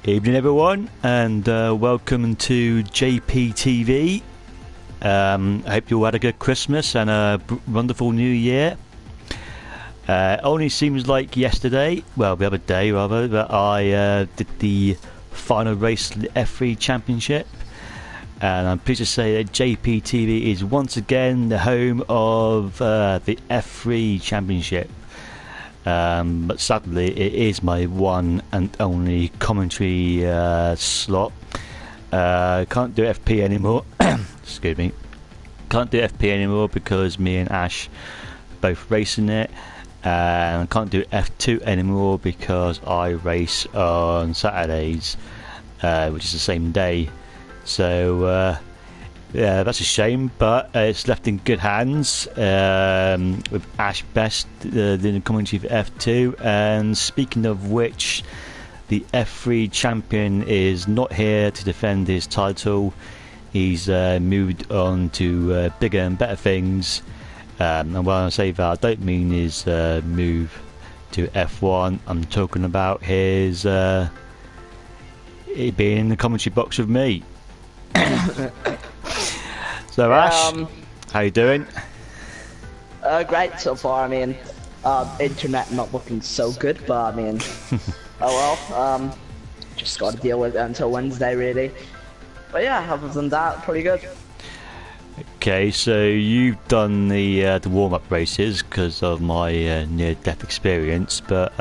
Evening everyone, and welcome to JPTV. I hope you all had a good Christmas and a wonderful New Year. Only seems like yesterday, well the other day rather, that I did the final race of the F3 Championship, and I'm pleased to say that JPTV is once again the home of the F3 Championship. But sadly it is my one and only commentary slot. Can't do FP anymore. Excuse me. Can't do FP anymore because me and Ash both racing it, and can't do F2 anymore because I race on Saturdays, which is the same day. So yeah, that's a shame, but it's left in good hands with Ash Best doing the commentary for F2. And speaking of which, the F3 champion is not here to defend his title. He's moved on to bigger and better things. And when I say that, I don't mean his move to F1. I'm talking about his being in the commentary box with me. So Ash, how you doing? Great so far. I mean, internet not looking so good, but I mean, oh well. Just got to deal with it until Wednesday, really. But yeah, other than that, pretty good. Okay, so you've done the warm-up races because of my near-death experience, but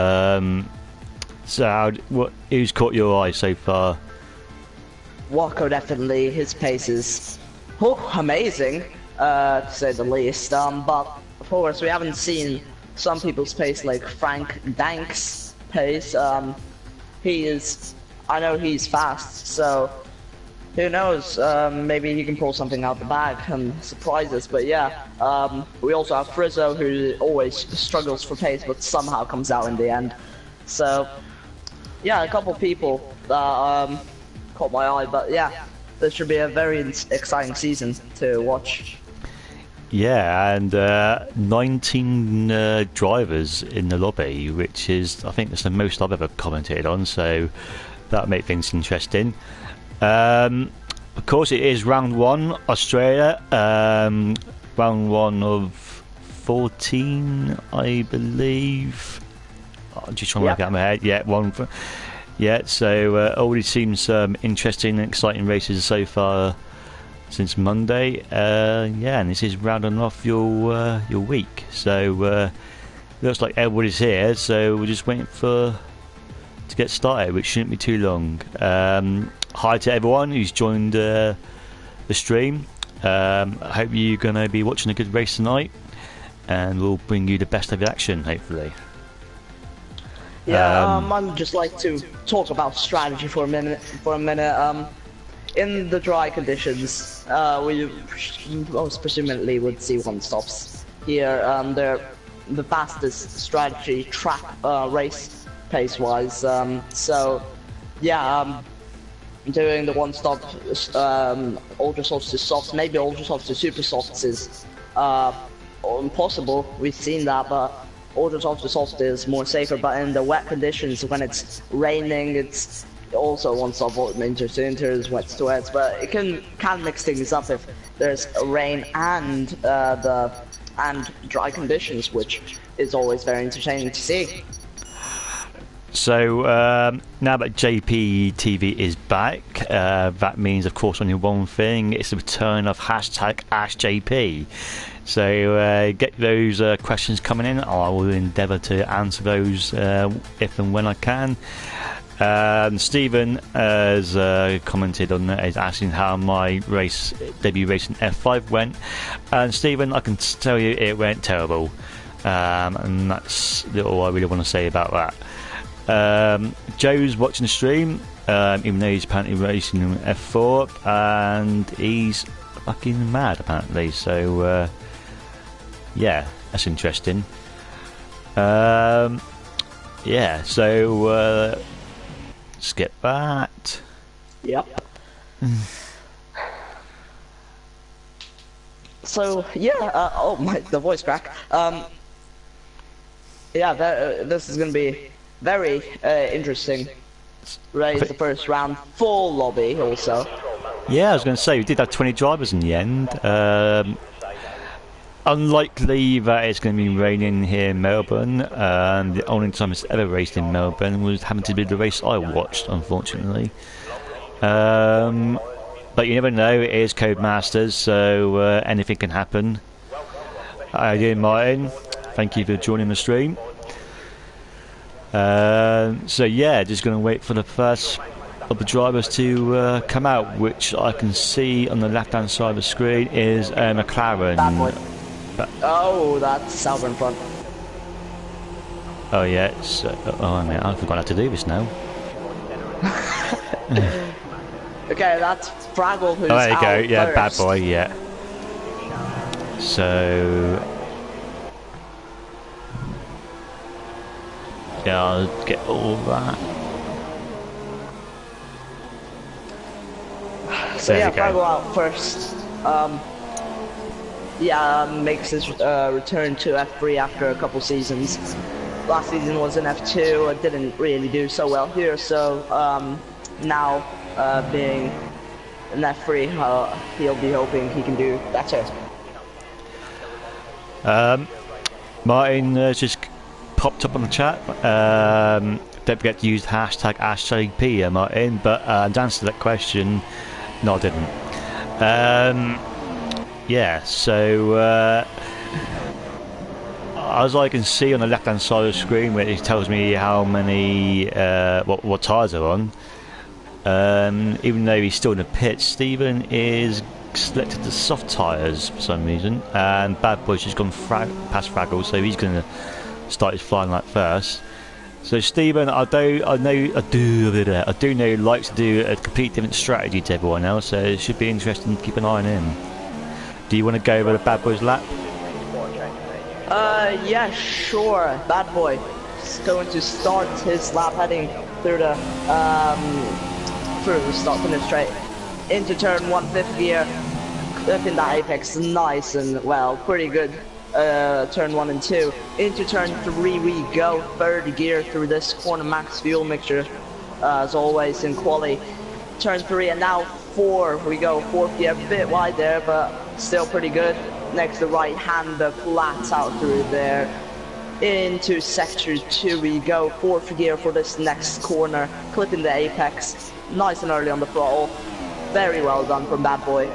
so who's caught your eye so far? Walker definitely. His pace is amazing, to say the least. But of course, we haven't seen some people's pace like Frank Dank's pace. He is, I know he's fast, so who knows? Maybe he can pull something out the bag and surprise us. But yeah, we also have Frizzo, who always struggles for pace, but somehow comes out in the end. So yeah, a couple people that caught my eye, but yeah. This should be a very exciting season to watch. Yeah, and 19 drivers in the lobby, which is, I think that's the most I've ever commented on, so that'll make things interesting. Of course, it is round one, Australia. Round one of 14, I believe. I'm just trying to work out in my head. Yeah, one. Yeah, so already seen some interesting and exciting races so far since Monday. Yeah, and this is rounding off your week. So looks like everybody's here, so we're just waiting to get started, which shouldn't be too long. Hi to everyone who's joined the stream. I hope you're going to be watching a good race tonight, and we'll bring you the best of the action, hopefully. Yeah, I'd just like to talk about strategy for a minute. In the dry conditions, we most presumably would see one-stops here. They're the fastest strategy track race pace-wise. So yeah, doing the one-stop ultra softs to softs, maybe ultra softs to super softs is impossible. We've seen that, but ultra soft to soft is more safer. But in the wet conditions, when it's raining, it's also one stop inters to inters, wets to wets. But it can mix things up if there's rain and dry conditions, which is always very entertaining to see. So now that JPTV is back, that means, of course, only one thing: it's the return of #AskJP. So get those questions coming in. I will endeavour to answer those if and when I can. Stephen has commented on that, is asking how my debut race in F5 went. And Stephen, I can tell you it went terrible. And that's all I really want to say about that. Joe's watching the stream, even though he's apparently racing in F4, and he's fucking mad apparently. So yeah, that's interesting. Yeah, so skip that. Yep. So yeah, oh my, the voice crack. Yeah, this is gonna be very interesting race the first round, full lobby also. Yeah, I was going to say, we did have 20 drivers in the end. Unlikely that it's going to be raining here in Melbourne. The only time it's ever raced in Melbourne was having to be the race I watched, unfortunately. But you never know, it is Codemasters, so anything can happen. How you doing, Martin? Thank you for joining the stream. So yeah, just going to wait for the first of the drivers to come out, which I can see on the left-hand side of the screen is McLaren. Oh, that's Sauber in front. Oh yeah, it's, oh man, I forgot how to do this now. Okay, that's Fraggle who's Oh, there you out go, yeah, first. bad boy, yeah. So yeah, I'll get all that. So There yeah, we go. Fraggle out first. Makes his return to F3 after a couple seasons. Last season was in F2, it didn't really do so well here, so now being in F3, he'll be hoping he can do better. Martin just popped up on the chat. Don't forget to use hashtag #AskJP, Martin. But to answer that question, no, I didn't. Yeah, so as I can see on the left-hand side of the screen, where it tells me how many what tyres are on. Even though he's still in the pit, Stephen is selected the soft tyres for some reason, and Bad Boy's just gone past Fraggle, so he's going to start his flying lap first. So Stephen, I do know he likes to do a complete different strategy to everyone else, so it should be interesting to keep an eye on him. Do you want to go over the Bad Boy's lap? Yeah, sure. Bad Boy is going to start his lap heading through the start finish straight into turn 1, 5th gear, clipping that apex nice and well, pretty good. Turn 1 and 2 into turn 3 we go, 3rd gear through this corner, max fuel mixture as always in quali. Turn 3 and now 4 we go, 4th gear, a bit wide there but still pretty good. Next the right hander flat out through there into sector 2 we go, 4th gear for this next corner, clipping the apex nice and early on the throttle. Very well done from Bad Boy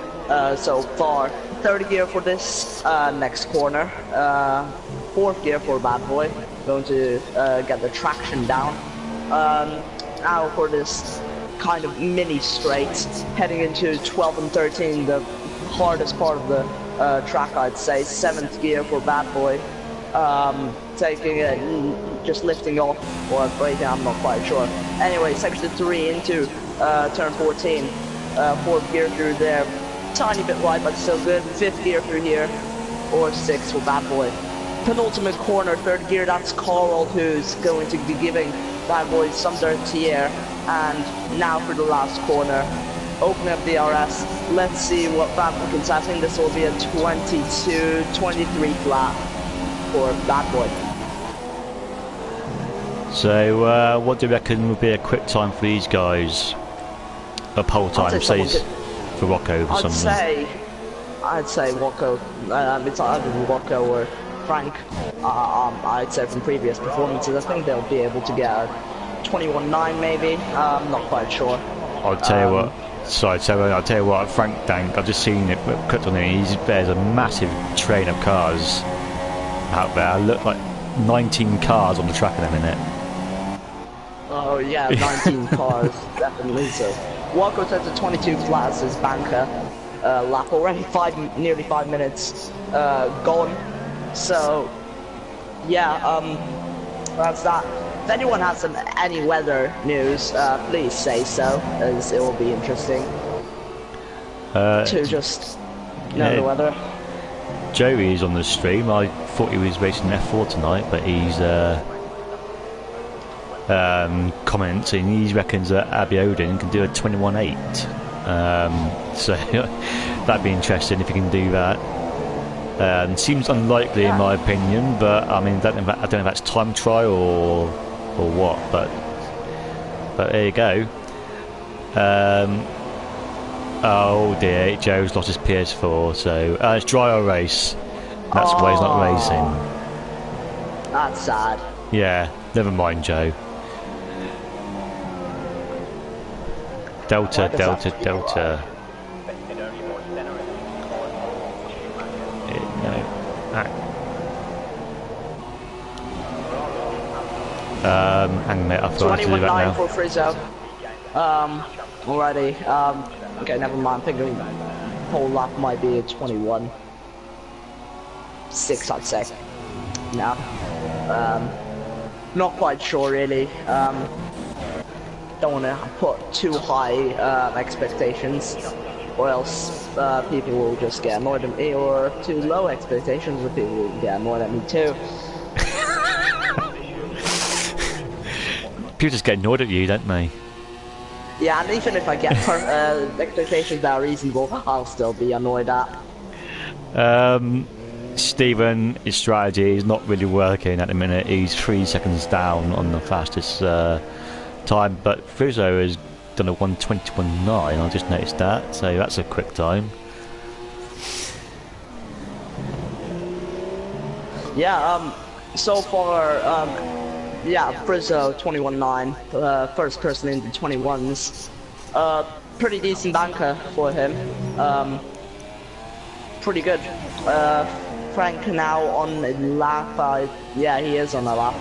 so far. 3rd gear for this next corner, 4th gear for Bad Boy, going to get the traction down. Now for this kind of mini straight, heading into 12 and 13, the hardest part of the track I'd say, 7th gear for Bad Boy, taking it, just lifting off, or braking, I'm not quite sure. Anyway, section 3 into turn 14, 4th gear through there. Tiny bit wide, but still good. 5th gear through here, or 6th for Bad Boy. Penultimate corner, 3rd gear, that's Carl who's going to be giving Bad Boy some dirt here. And now for the last corner, opening up the RS. Let's see what Bad Boy can say. I think this will be a 22-23 flat for Bad Boy. So what do you reckon would be a quick time for these guys? A pole time, say for Rocco for some reason. I'd say Rocco. It's either Rocco or Frank. I'd say from previous performances, I think they'll be able to get a 21.9 maybe. I'm not quite sure. I'll tell you what. Sorry, so I'll tell you what. Frank Dank. I've just seen it clicked on him. There's a massive train of cars out there. Look like 19 cars on the track in a minute. Oh yeah, 19 cars, definitely so. Walker says a 22 flat as his banker lap already, nearly 5 minutes gone. So yeah, that's that. If anyone has any weather news, please say so, as it will be interesting to just know the weather. Joey is on the stream. I thought he was racing F4 tonight, but he's commenting he reckons that Abbey Odin can do a 21.8. So that'd be interesting if he can do that. Seems unlikely in my opinion, but I mean I don't know if that's time trial or what, but but there you go. Oh dear, Joe's lost his PS4, so it's dry or race. That's why he's not racing. That's sad. Yeah, never mind, Joe. Delta. Hang on a minute, I thought I had to do that now. 21.9 for Frizzo. Already. Okay, never mind. I'm thinking whole lap might be a 21.6, I'd say. No. Not quite sure really. Don't want to put too high expectations, or else people will just get annoyed at me, or too low expectations, or people will get annoyed at me too. People just get annoyed at you, don't they? Yeah, and even if I get expectations that are reasonable, I'll still be annoyed at. Stephen, his strategy is not really working at the minute. He's 3 seconds down on the fastest time, but Frizzo has done a 1:21.9. I just noticed that, so that's a quick time. Yeah, so far, yeah, Frizzo 21.9, first person in the 21s. Pretty decent banker for him. Pretty good. Frank now on a lap. Yeah, he is on a lap.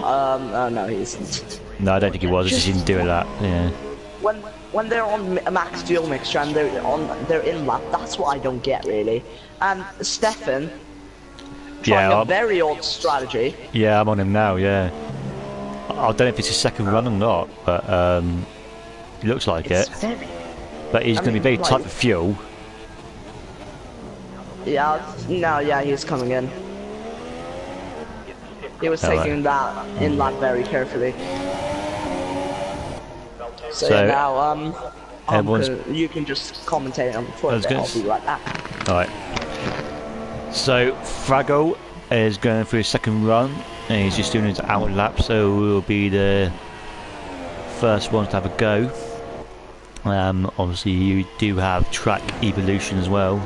Oh, no, he isn't. No, I don't think he was. He didn't do a lap. Yeah. When they're on max fuel mixture and they're in lap, that's what I don't get really. And Stefan, trying a very old strategy. Yeah, I'm on him now. Yeah. I don't know if it's his second run or not, but it looks like it. But he's going to be very tight for fuel. Yeah, no, yeah, he's coming in. He was taking that in lap very carefully. So yeah, now, you can just commentate on the foot. I'll be right back. Alright. So, Fraggle is going through his second run, and he's just doing his out lap, so we'll be the first ones to have a go. Obviously, you do have track evolution as well.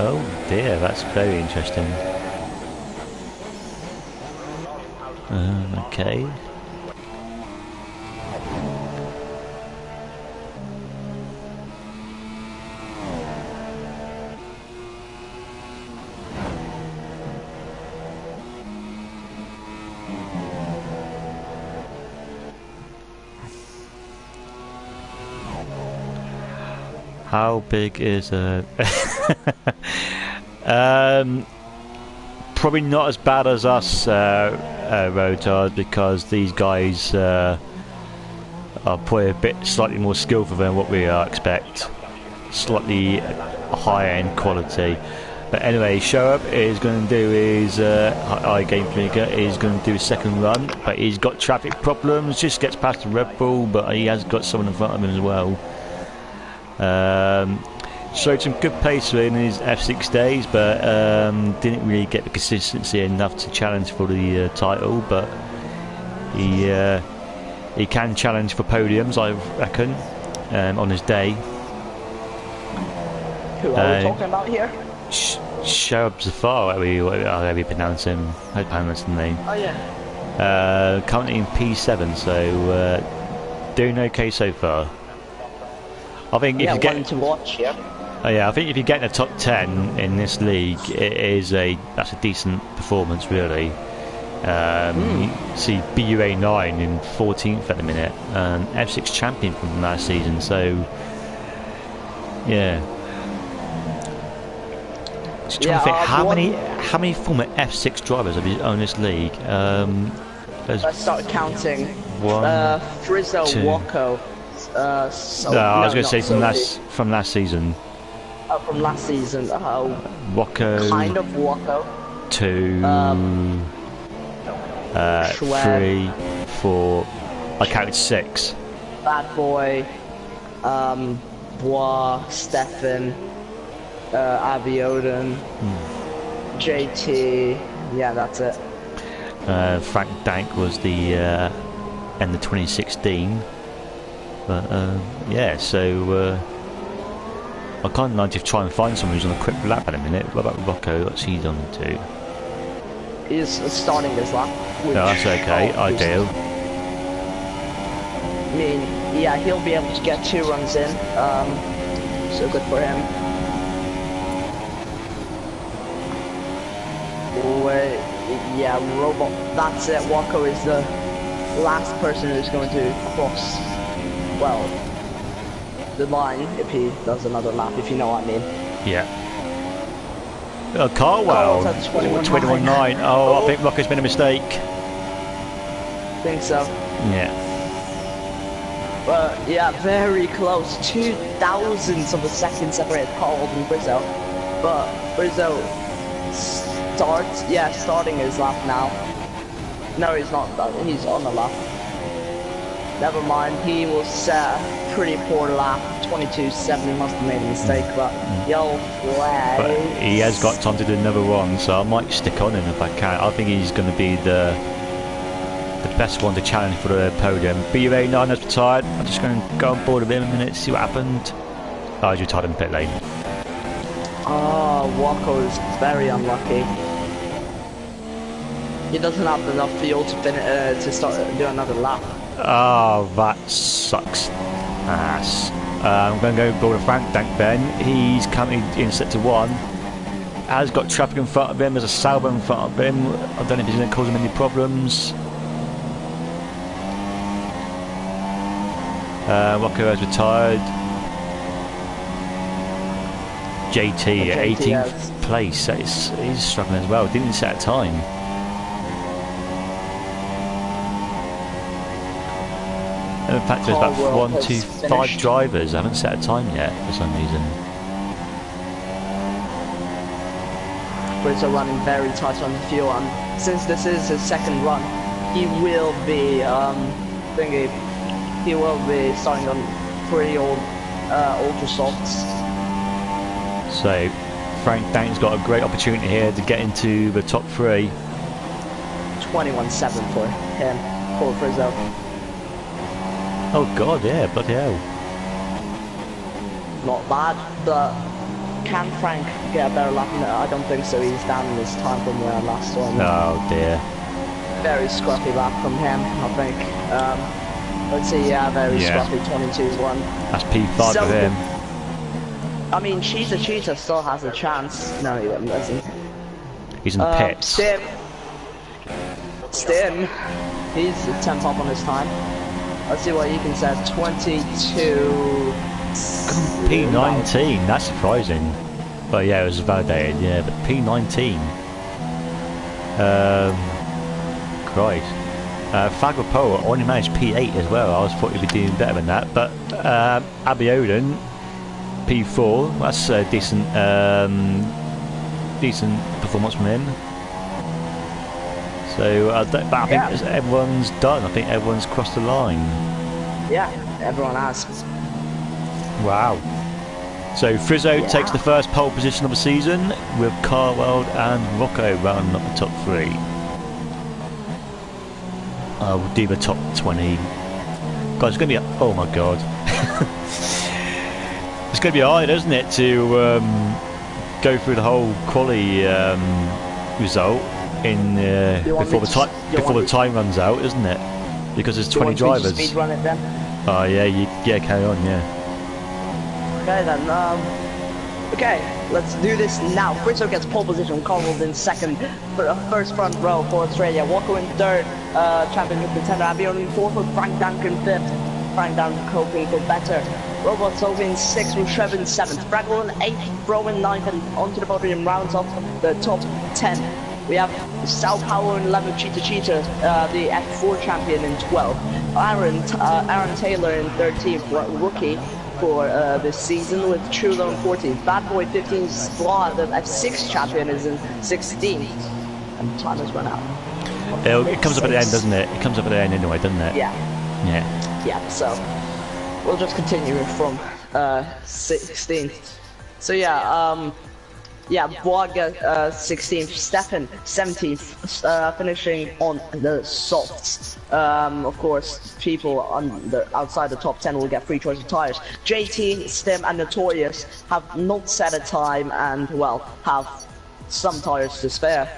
Oh dear, that's very interesting. Okay. How big is a... probably not as bad as us, Rotards, because these guys are probably a bit slightly more skillful than what we expect. Slightly higher end quality. But anyway, Show Up is going to do his game figure is going to do his second run, but he's got traffic problems, just gets past the Red Bull, but he has got someone in front of him as well. Showed some good pace in his F6 days, but didn't really get the consistency enough to challenge for the title. But he can challenge for podiums, I reckon, on his day. Who are we talking about here? Sharab Zafar, however you pronounce him. How do you pronounce the name? Oh yeah. Currently in P7, so doing okay so far. I think if you get to watch, yeah. Oh yeah, I think if you get in the top 10 in this league, that's a decent performance, really. You see BUA 9 in 14th at the minute, and F6 champion from last season. So yeah. Just trying to think how many former F6 drivers have you owned this league? Let's start counting. Frizzo, two. Wacko. I was going to say from last season. From last season. Wacko. Kind of Wacko. 2, 3, 4, I counted 6. Bad Boy, Bois, Stefan, Aviodin, JT. Yeah, that's it. Frank Dank was the end of 2016. But yeah, so I kind of like to try and find someone who's on a quick lap at a minute. What about Rocco? What's he on to? He's starting his lap. No, that's okay. Ideal. I mean, yeah, he'll be able to get 2 runs in. So good for him. Wait, yeah, Robot. That's it. Wako is the last person who's going to cross, well, the line if he does another lap, if you know what I mean. Yeah. Carwell. 21.9. Oh, I think Rocco's been a mistake. Think so. Yeah. But yeah, very close. 2 thousandths of a second separated Carl and Brizzo. But Brizzo starting his lap now. No, he's not. He's on the lap. Never mind. He will set a pretty poor lap. 22.7. He must have made a mistake, but yellow flag. But he has got time to do another one, so I might stick on him if I can. I think he's going to be the best one to challenge for the podium. BU89 has retired. I'm just going to go on board with him a minute, see what happened. Oh, he's retired in pit lane. Oh, Wako is very unlucky. He doesn't have enough fuel to finish to start do another lap. Oh, that sucks ass. I'm going to go board with Frank Dank then. He's currently in sector 1. Has got traffic in front of him. There's a Sauber in front of him. I don't know if he's going to cause him any problems. Rocco has retired. JT at 18th place. He's struggling as well. Didn't set a time. And in fact, there's about 5 drivers haven't set a time yet for some reason. Brits are running very tight on the fuel, and since this is his second run, he will be he will be starting on pretty old ultra softs. So Frank Dank's got a great opportunity here to get into the top 3. 21.7 for him, for Frizzo. Oh god, yeah, bloody hell. Not bad, but can Frank get a better lap? No, I don't think so. He's down in his time from the last one. Oh dear. Very scruffy lap from him, I think. Let's see, yeah, very scruffy 22.1. That's P5 so, for him. I mean, Cheetah still has a chance. No, he doesn't. He's in the pits. Stim, he's 10th up on his time. Let's see what he can set. 22. P19, that's surprising. But yeah, it was validated, yeah, but P19. Christ. Fagropoa only managed P8 as well. I was thought he'd be doing better than that. But Abiodun, P4, that's a decent performance from him. So I think everyone's done. I think everyone's crossed the line. Yeah, everyone has. Wow. So Frizzo takes the first pole position of the season with Carwell and Rocco rounding up the top 3. We'll do the top 20. God, it's going to be... Oh my god. It's going to be hard, isn't it, to go through the whole quali result in before the time runs out, isn't it? Because there's 20 drivers. Speed run it then? Oh yeah, carry on, yeah. Okay then, okay, let's do this now. Frizzo gets pole position, Carwell in second, first front row for Australia. Walker in third, championship contender. Abion in fourth with Frank Dank in fifth. Frank Dank hoping for better. Robots over in 6th, Rushev in 7th, Fraggle in 8th, Bro in 9th, and onto the podium rounds off the top 10. We have Sao Paulo in 11th, Cheetah, the F3 champion in 12th. Aaron Taylor in 13th, rookie for this season with Chulo in 14th. Bad Boy 15th, Squad, the F6 champion is in 16th. And time has run out. It comes up at the end, doesn't it? It comes up at the end anyway, doesn't it? Yeah. Yeah. Yeah, so we'll just continue from 16th. So yeah, Boaga 16th, Stefan 17th, finishing on the softs. Of course, people on the outside the top 10 will get free choice of tires. JT, Stim, and Notorious have not set a time and, well, have some tires to spare.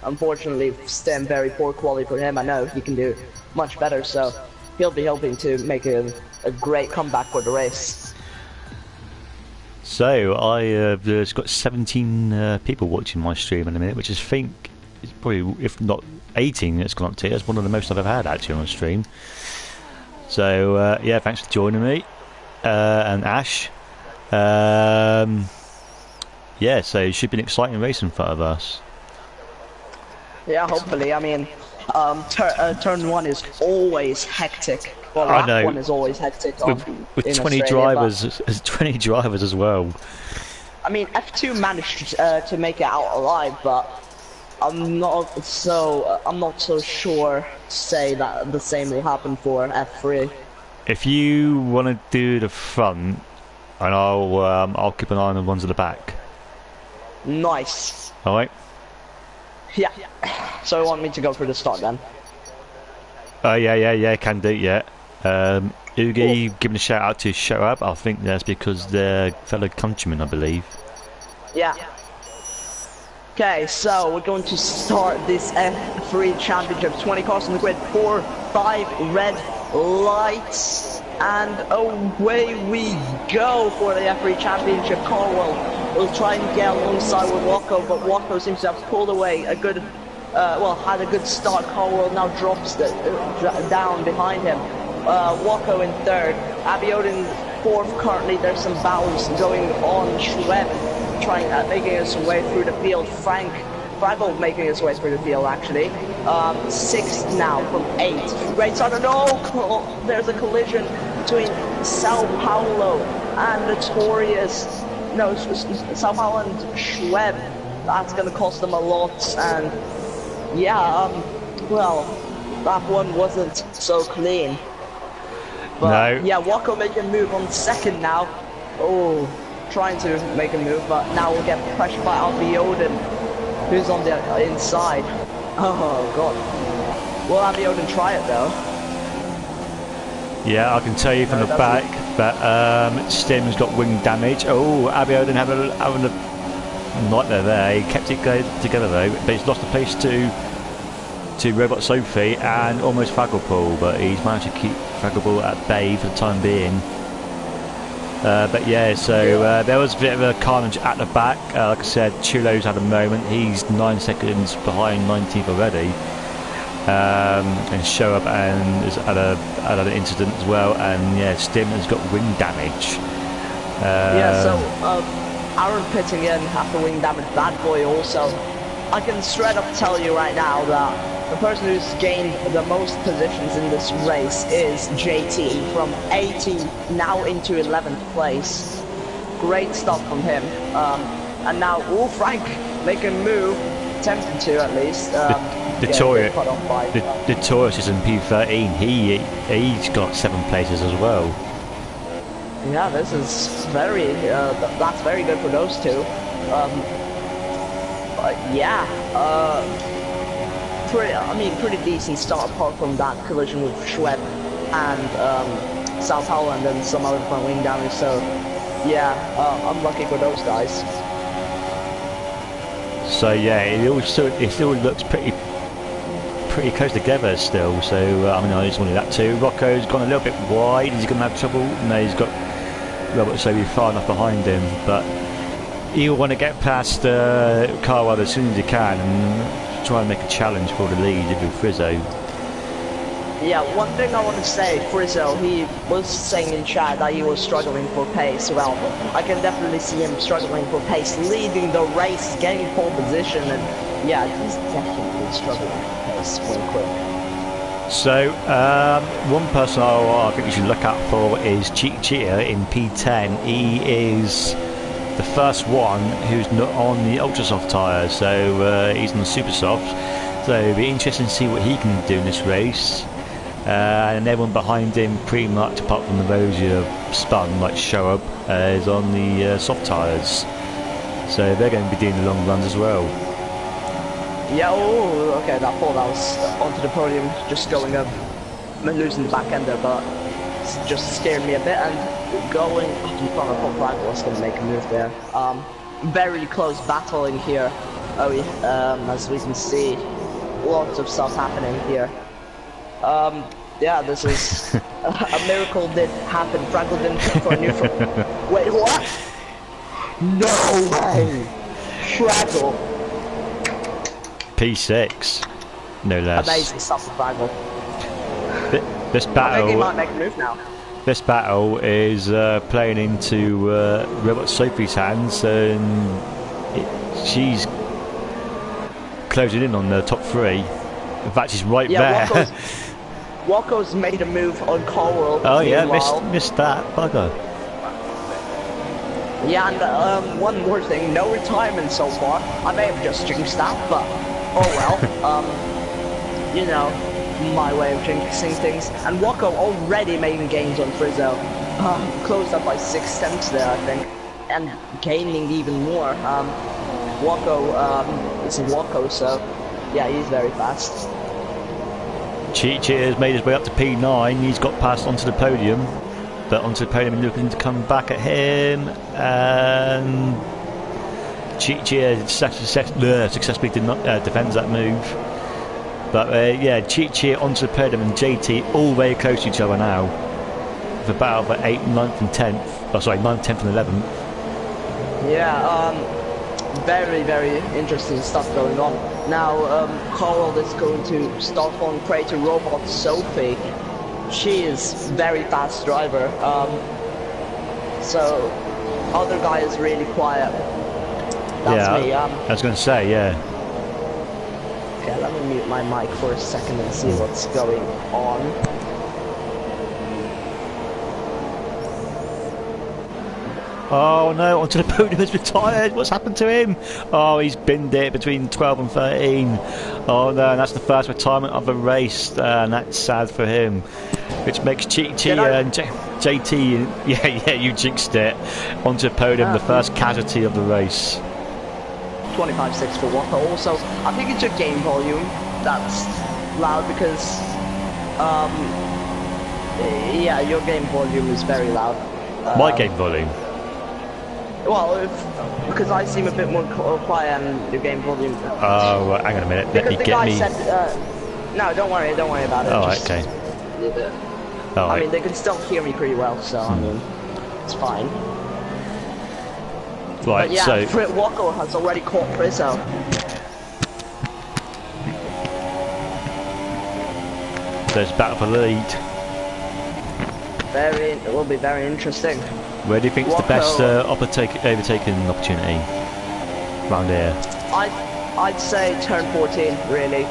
Unfortunately, Stim, very poor quality for him. I know he can do much better, so he'll be hoping to make a great comeback for the race. So I've got 17 people watching my stream in a minute, which I think is probably, if not 18, it's gone up to. That's one of the most I've ever had actually on a stream. So yeah, thanks for joining me, and Ash. Yeah, so it should be an exciting race in front of us. Yeah, hopefully. I mean, turn 1 is always hectic. Well, I know. One is always hectic. With 20 drivers, 20 drivers as well. I mean, F2 managed to make it out alive, but I'm not so sure to say that the same will happen for F3. If you want to do the front, and I'll keep an eye on the ones at the back. Nice. All right. Yeah. So you want me to go for the start then? Yeah, can do, yeah. Oogie, giving a shout out to Show Up. I think that's because they're fellow countrymen, I believe. Yeah. Okay, so we're going to start this F3 Championship. 20 cars on the grid, 4, 5 red lights, and away we go for the F3 Championship. Carwell will try and get alongside with Waco, but Waco seems to have pulled away a good, had a good start. Carwell now drops down behind him. Waco in 3rd, Abiodun 4th currently. There's some battles going on. Schweb making his way through the field. Frank Fraggle making his way through the field actually. 6th now from 8th. Great start. No, there's a collision between Sao Paulo and Notorious. No, Sao Paulo and Schweb. That's gonna cost them a lot, and yeah, well, that one wasn't so clean. But no. yeah, Waco making a move on 2nd now. Oh, trying to make a move, but now we'll get pressured by Abiodun, who's on the inside. Oh god. Will Abiodun try it though? Yeah, I can tell you from the back that Stim's got wing damage. Oh, Abiodun having a nightmare there. He kept it together though, but he's lost the place to Robot Sophie and almost Fragglepool, but he's managed to keep Fragglepool at bay for the time being. But yeah, so there was a bit of a carnage at the back. Like I said, Chulo's had a moment. He's 9 seconds behind 19th already. And Show Up and has had an incident as well. And yeah, Stim has got wing damage. Yeah, so Aaron pitting in after wing damage. Bad Boy also. I can straight up tell you right now that the person who's gained the most positions in this race is JT, from 18th now into 11th place. Great stuff from him. And now, Frank making a move, attempting to at least. The Taurus is in P13. He's got 7 places as well. Yeah, this is very. That's very good for those two. Pretty decent start apart from that collision with Schweb and Sao Paulo, and then some other front wing damage. So yeah, unlucky for those guys. So yeah, it still looks pretty close together still. So I just wanted that too. Rocco's gone a little bit wide. Is he going to have trouble? No, he's got Robert Sobe far enough behind him, but he'll want to get past Carwell as soon as he can and try and make a challenge for the lead with Frizzo. Yeah, one thing I want to say, Frizzo, he was saying in chat that he was struggling for pace. Well, I can definitely see him struggling for pace, leading the race, getting pole position, and yeah, he's definitely struggling for pace real quick. So, one person I think you should look out for is Cheetah in P10. He is the first one who's not on the ultra soft tyres, so he's on the super soft. So it'll be interesting to see what he can do in this race. and everyone behind him, pretty much apart from the those who have spun, like show up, is on the soft tyres. So they're going to be doing the long runs as well. Yeah, oh, okay, that thought I was onto the podium, just going up, losing the back end there, but it's just scared me a bit, and going up in front of Paul was going to make a move there. Very close battling here, as we can see, lots of stuff happening here. Yeah, this is a miracle did happen. Frankel didn't check for a neutral. Wait, what? No way! Frankel. P6, no less. Amazing stuff from Frankel. This I think he battle, might make a move now. this battle is playing into Robot Sophie's hands, and she's closing in on the top 3. In fact, she's right there. Walko's made a move on Caldwell. Oh yeah, missed that bugger. Yeah, and one more thing, no retirement so far. I may have just jinxed that, but oh well. You know, my way of jinxing things. And Walko already making gains on Frizzo. Closed up by 6 tenths there, I think, and gaining even more. Walko is a Walko, so yeah, he's very fast. Cheat has made his way up to P9. He's got passed onto the podium, but onto the podium and looking to come back at him. And Cheat successfully did not defends that move. But yeah, Cheat onto the podium and JT all very close to each other now. With a battle for 8th, 9th, and 10th. Oh, sorry, 9th, 10th, and 11th. Yeah, very, very interesting stuff going on. Now, Coral is going to start falling prey to Robot Sophie. She is very fast driver. So, other guy is really quiet. That's me. I was going to say, yeah. Okay, let me mute my mic for a second and see what's going on. Oh no, onto the podium, has retired. What's happened to him? Oh, he's binned it between 12 and 13. Oh no, and that's the first retirement of the race, and that's sad for him. Which makes Chi and JT, yeah, you jinxed it, onto the podium, the first casualty of the race. 25.6 for Walker. Also, I think it's your game volume that's loud because, yeah, your game volume is very loud. My game volume? Well, because I seem a bit more quiet and your game volume. Oh, right, hang on a minute. Let me get me. No, don't worry about it. Oh, okay. I mean, they can still hear me pretty well, so I mean, it's fine. Right, but yeah, so Walker has already caught Prizzo. there's battle for the lead. It will be very interesting. Where do you think is the best overtaking opportunity round here? I'd say turn 14, really.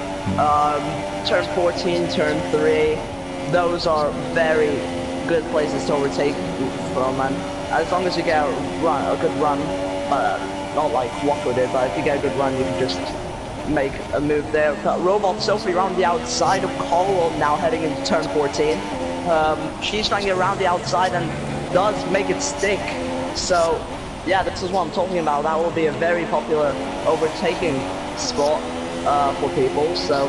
Turn 14, turn 3, those are very good places to overtake from, and as long as you get a good run, not like Wako did, but if you get a good run, you can just make a move there. But Robot Sophie around the outside of Caldwell now heading into turn 14. She's trying to get around the outside and does make it stick. So yeah, this is what I'm talking about. That will be a very popular overtaking spot for people. So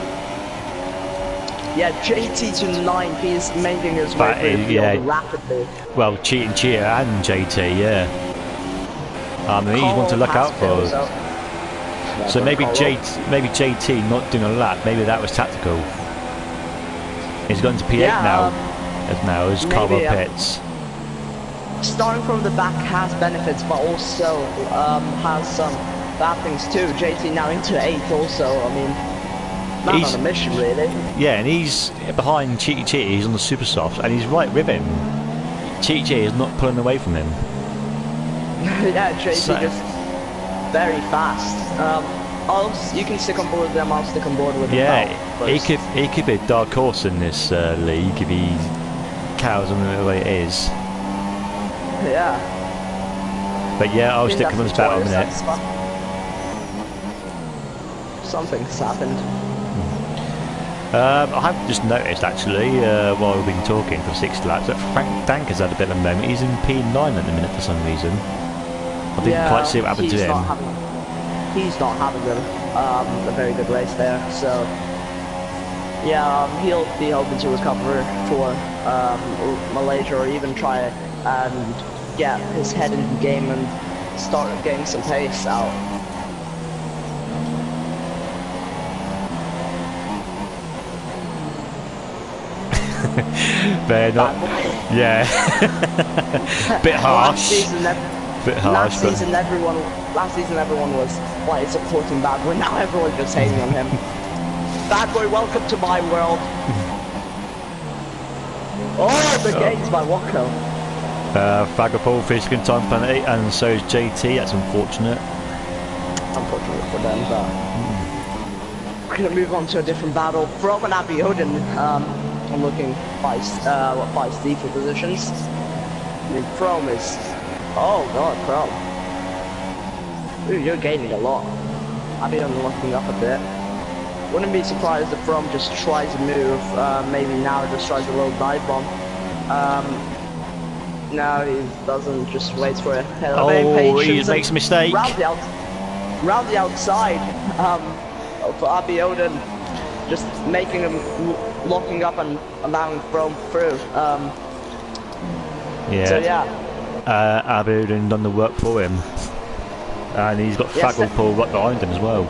yeah, JT to 9, he's making his way through the field rapidly. Well, Cheat and JT, yeah. I mean, he's one to look out for. So maybe JT not doing a lap, maybe that was tactical. He's gone to P8 now as Caldwell pits. Starting from the back has benefits, but also has some bad things too. JT now into 8th also, I mean, man on a mission really. Yeah, and he's behind Cheaty, he's on the super soft, and he's right with him. Cheaty is not pulling away from him. Yeah, JT just very fast. You can stick on board with them, I'll stick on board with them. Yeah, he could be a dark horse in this league if he carries on the way it is. Yeah. But yeah, I'll stick him on his battle in a minute. Something's happened. I have just noticed actually, while we've been talking for 6 laps, that Frank Dank has had a bit of a moment. He's in P9 at the minute for some reason. I didn't quite see what happened to him. He's not having a very good race there, so yeah, he'll be hoping to recover for Malaysia, or even try and get his head in the game and start getting some pace out. They're not. Yeah. Bit harsh. Last season everyone was like supporting Bad Boy. Now everyone's just hating on him. Bad Boy, welcome to my world. Oh, the gates by Wacko. Fagapol for second time penalty, and so is JT. That's unfortunate. Unfortunate for them, but we're gonna move on to a different battle. From and Abby Odin. I'm looking feisty for positions. I mean, From is. Oh god, From. Ooh, you're gaining a lot. I've been looking up a bit. Wouldn't be surprised if From just tries a move. Maybe now just tries a little dive bomb. No, he doesn't. Just waits for it. Oh, he makes a mistake. Round the outside. For Abby Odin, just making him locking up and allowing From through. Yeah. So yeah. Abby Odin done the work for him, and he's got Fagapol right behind him as well.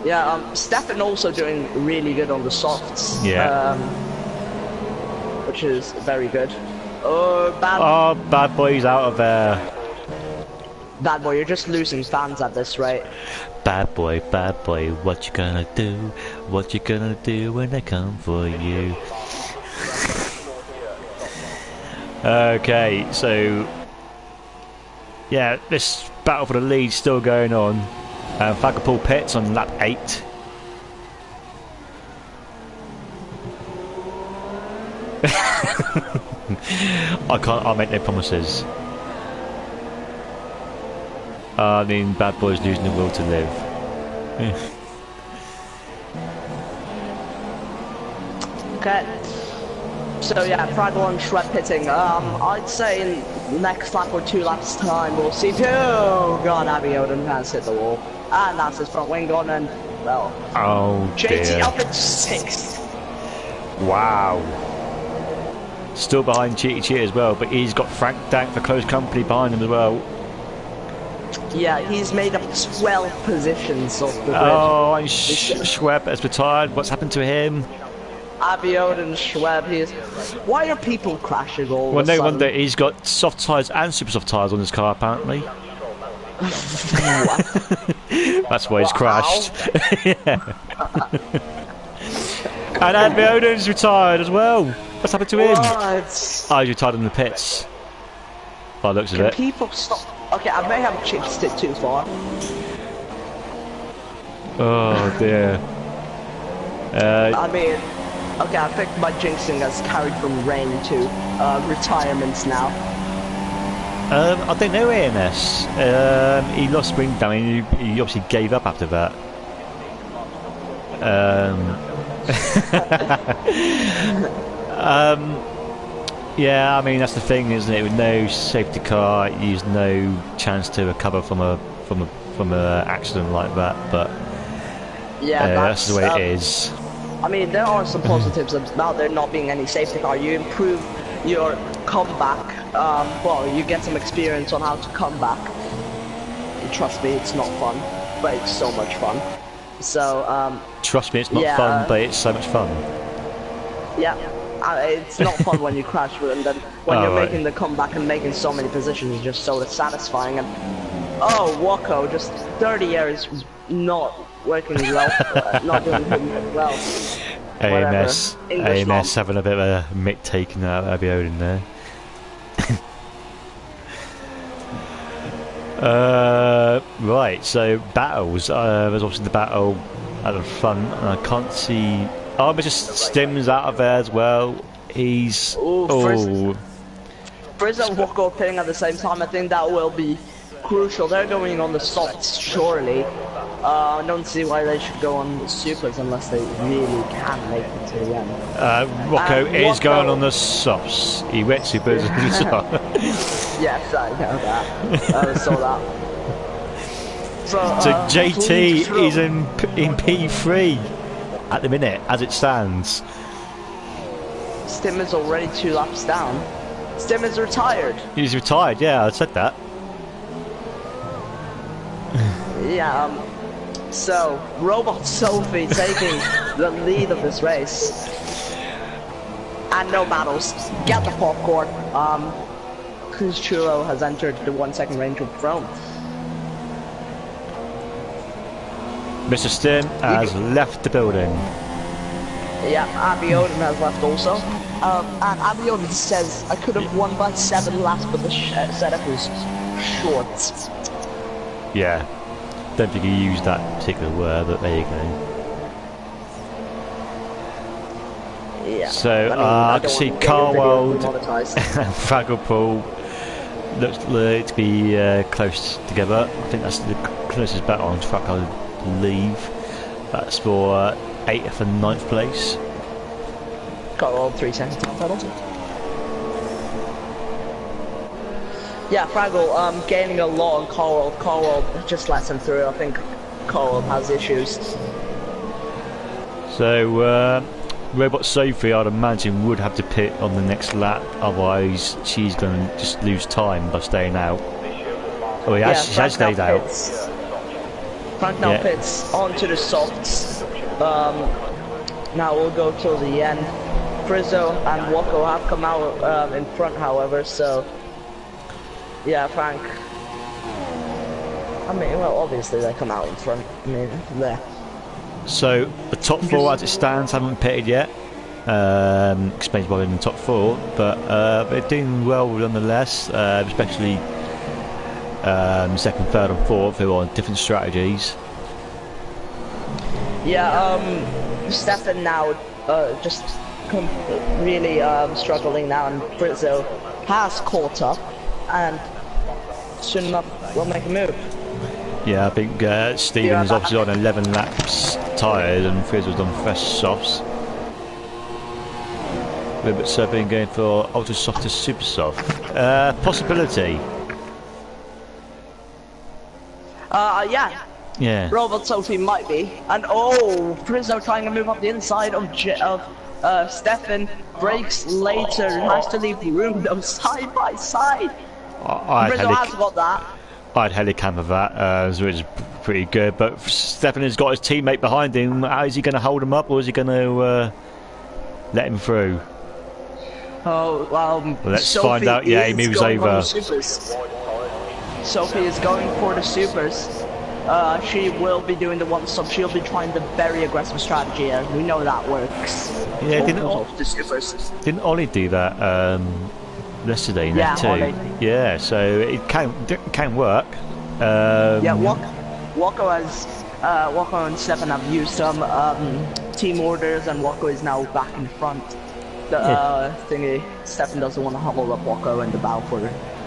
Yeah, Stefan also doing really good on the softs. Yeah. Which is very good. Bad Boy's out of there. Bad Boy, you're just losing fans at this rate. Bad boy, what you gonna do? What you gonna do when they come for you? Okay, so yeah, this battle for the lead's still going on. Fagapol pits on lap 8. I'll make no promises. I mean, Bad Boy's losing the will to live. Okay. So yeah, Fraggle and Shred pitting. I'd say in next lap or 2 laps time we'll see. Oh god, Abby Odin has hit the wall. And that's his front wing gone, and well. Oh dear. JT up at 6th. Wow. Still behind Cheaty as well, but he's got Frank Dank for close company behind him as well. Yeah, he's made up 12 positions off the grid. Oh, and Schweb has retired. What's happened to him? Abby Odin, Schweb, why are people crashing all well, of a sudden? Well, no wonder he's got soft tyres and super soft tyres on his car, apparently. That's why he's crashed. And Abby Odin's retired as well. What's happened to him? Oh, he's retired in the pits. By the looks of it. Can people stop? Okay, I may have jinxed it too far. Oh dear. I mean, okay, I think my jinxing has carried from rain to retirements now. I don't know AMS. He lost spring damage. He obviously gave up after that. Yeah, I mean that's the thing, isn't it? With no safety car, there's no chance to recover from a accident like that. But yeah, that's the way it is. I mean, there are some positives about there not being any safety car. You improve your comeback. Well, you get some experience on how to come back. And trust me, it's not fun, but it's so much fun. So trust me, it's not fun, but it's so much fun. Yeah. It's not fun when you crash, and then when you're making the comeback and making so many positions, it's just so satisfying. And oh, Wacko, just 30 years not working well, not doing well. AMS having a bit of a mick taking out of Abby Odin there. Right, so battles. There's obviously the battle at the front, and I can't see. Oh, but just Stims out of there as well. He's Frizz and Wacko pitting at the same time. I think that will be crucial. They're going on the softs, surely. I don't see why they should go on the supers unless they really can make it to the end. Rocco is going on the softs. He went supers as well. Yes, I know that. I saw that. So JT is in P3 at the minute, as it stands. Stim is already 2 laps down. Stim is retired. He's retired, yeah, I said that. Yeah, so Robot Sophie taking the lead of this race. And no battles. Get the popcorn. Cruz Chulo has entered the 1 second range of Chrome. Mr. Stim has left the building. Yeah, Abby Odin has left also. And Abby Odin says, I could have won by 7 laps, but the setup was short. Yeah, don't think he used that particular word, but there you go. Yeah. So I can see Carwell and Fragglepool looks to be close together. I think that's the closest battle on track, I believe. That's for 8th and 9th place. Carwell 3 seconds time pedal. Yeah, Fraggle gaining a lot on Carwell. Carwell just lets him through. I think Carwell has issues. So Robot Sophie, I'd imagine, would have to pit on the next lap, otherwise she's going to just lose time by staying out. Oh, yeah, she has stayed out. Frank now pits onto the softs. Now we'll go till the end. Frizzo and Woko have come out in front, however, so yeah, Frank. I mean, well, obviously they come out in front. I mean, there. So the top 4 as it stands haven't pitted yet. Explains why they're in the top 4, but they're doing well nonetheless, especially 2nd, 3rd and 4th who are on different strategies. Yeah, Stefan now just really struggling now, and Frizzo has caught up and soon enough will make a move. Yeah, I think Stephen is obviously on 11 laps tyres and Frizzo's on fresh softs. Robert Sophie going for ultra soft to super soft. Possibility. Yeah. Yeah. Robot Sophie might be. And oh, Frizzo trying to move up the inside of Stefan. Brakes later, has to leave room though, side by side. Frizzo has got that. I'd helicamper that, which is pretty good. But Stefan has got his teammate behind him. How is he going to hold him up, or is he going to let him through? Oh, well, let's Sophie find out. Yeah, he moves over. Sophie is going for the supers. She will be doing the one stop. She'll be trying the very aggressive strategy here. We know that works. Yeah, didn't Ollie do that yesterday? Yeah, too. Ollie. Yeah, so it can work. Yeah, Woko and Stefan have used some team orders, and Woko is now back in front. The thingy, Stefan doesn't want to hold up Woko in the bow for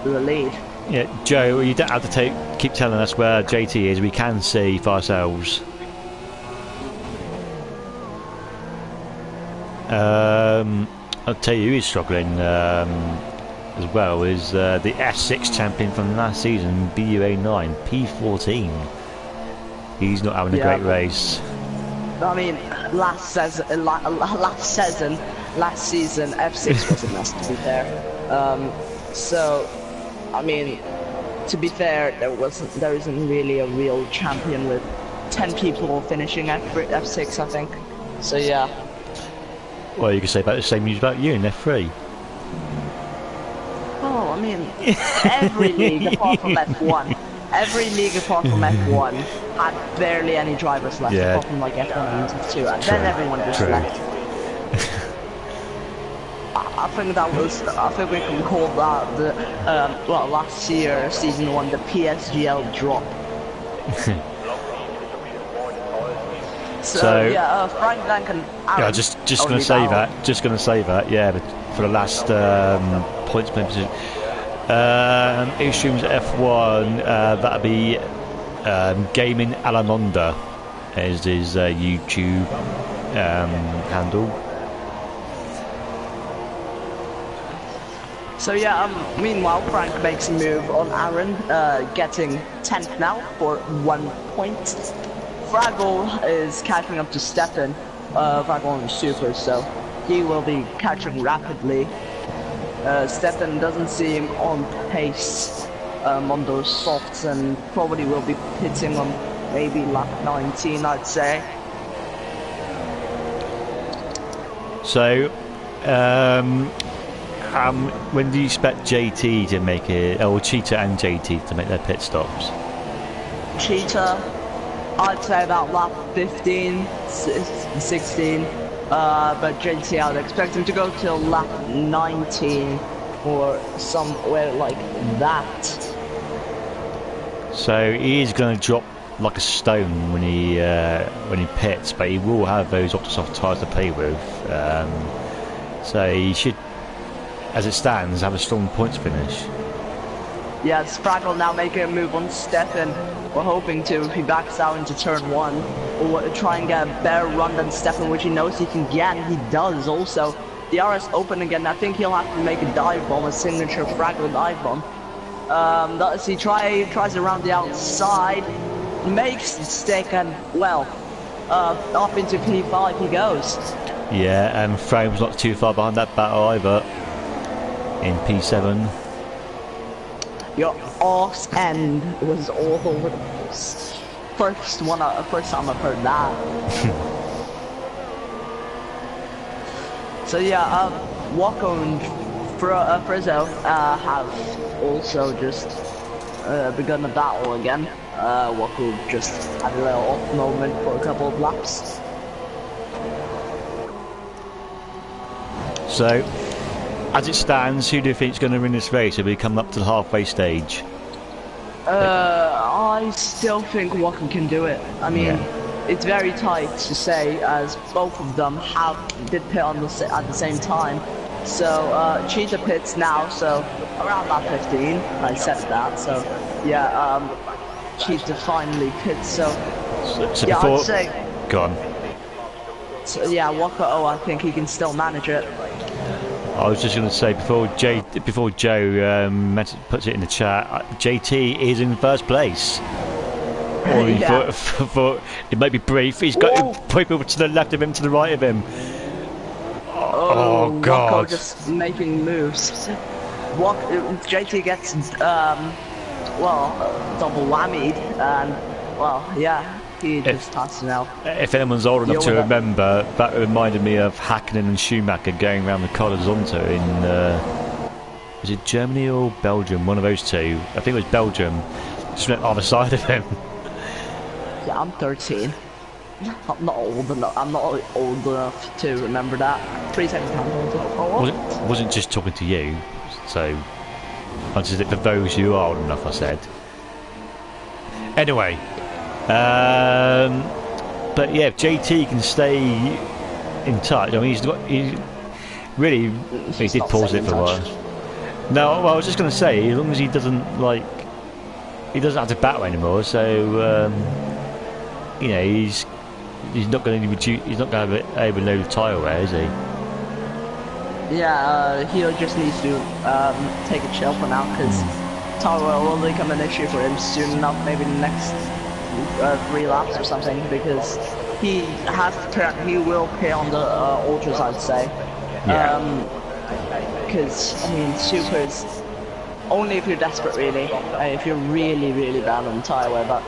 the lead. Yeah, Joe, you don't have to keep telling us where JT is. We can see for ourselves. I'll tell you who's struggling as well is the F6 champion from last season, BUA9, P14. He's not having a great race. I mean, last season, F6 was a mess, to be fair. So, I mean, to be fair, there isn't really a real champion with 10 people finishing at F6, I think. So yeah. Well, you could say about the same news about you in F3. Oh, I mean, every league apart from F1. Every league apart from F1 had barely any drivers left, apart from like F1 and F2, and then everyone just left. I think we can call that the well, last year, season 1, the PSGL drop. So yeah, Frank Duncan. Yeah, just gonna say that. Yeah, but for the last points position, He streams F1. That'll be Gaming Alamonda is his YouTube handle. So yeah, meanwhile Frank makes a move on Aaron, getting 10th now for 1 point. Fraggle is catching up to Stefan. Fraggle on super, so he will be catching rapidly. Stefan doesn't seem on pace on those softs and probably will be pitting on maybe lap 19, I'd say. So, when do you expect JT to make it, or Cheetah and JT to make their pit stops? Cheetah, I'd say about lap 15, 16. But JT, I'd expect him to go till lap 19 or somewhere like that. So he is going to drop like a stone when he pits, but he will have those Octosoft tyres to play with. So he should, as it stands, have a strong points finish. Yeah, Fraggle now making a move on Stefan. We're hoping to, if he backs out into turn 1, or try and get a better run than Stefan, which he knows he can get, and he does also. The RS open again. I think he'll have to make a dive bomb, a signature Fraggle dive bomb. As he tries around the outside, makes the stick, and well, up into P5 he goes. Yeah, and Frame's not too far behind that battle either. In P7. Your arse end was all over the place. First time I've heard that. So yeah, Wacko and Frizzo have also just begun a battle again. Wacko just had a little off moment for a couple of laps. So, as it stands, who do you think is going to win this race if we come up to the halfway stage? I still think Wacko can do it. I mean, it's very tight to say, as both of them did pit on at the same time. So Cheetah pits now, so around lap 15. I said that. So yeah, Cheetah finally pits. So yeah, before, I'd say. go on. So yeah, Wacko, I think he can still manage it. I was just going to say before Joe puts it in the chat, JT is in first place. Or Yeah. for it might be brief. He's got people to the left of him, to the right of him. Oh God! Wacko just making moves. JT gets double whammied, and well, yeah. He just passed now. If anyone's old enough to remember, that reminded me of Hakkinen and Schumacher going around the Col d'Azonto in, was it Germany or Belgium? One of those two. I think it was Belgium. Just went on the side of him. Yeah, I'm 13. I'm not old enough. I'm not old enough to remember that. 3 seconds time. Wasn't just talking to you. So, I just think for those who are old enough, I said. Anyway. But yeah, if JT can stay in touch. I mean, he did pause it for a while. No, well, I was just going to say, as long as he doesn't he doesn't have to battle anymore. So you know, he's not going to he's not going to be able to load tyre wear, is he? Yeah, he just needs to take a chill for now, because tyre wear will become an issue for him soon enough. Maybe the next 3 laps or something, because he will pay on the ultras, I'd say. Because I mean, supers only if you're desperate, really. If you're really bad on tyre wear, but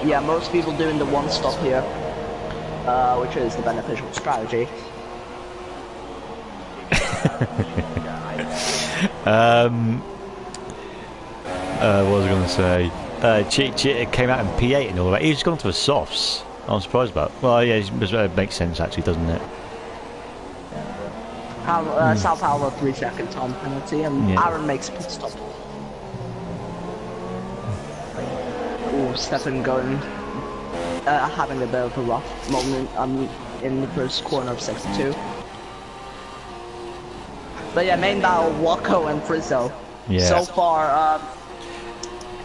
yeah, most people doing the one stop here, which is the beneficial strategy. What was I going to say? Cheetah came out in P8 and all that. He's gone to the softs. I'm surprised about. Well, yeah, it makes sense actually, doesn't it? Sao Paulo 3 second time penalty, and Aaron makes a pit stop. Oh, Stefan going, having a bit of a rough moment in the first corner of sector 2. But yeah, main battle, Wacko and Frizzo. Yeah. So far,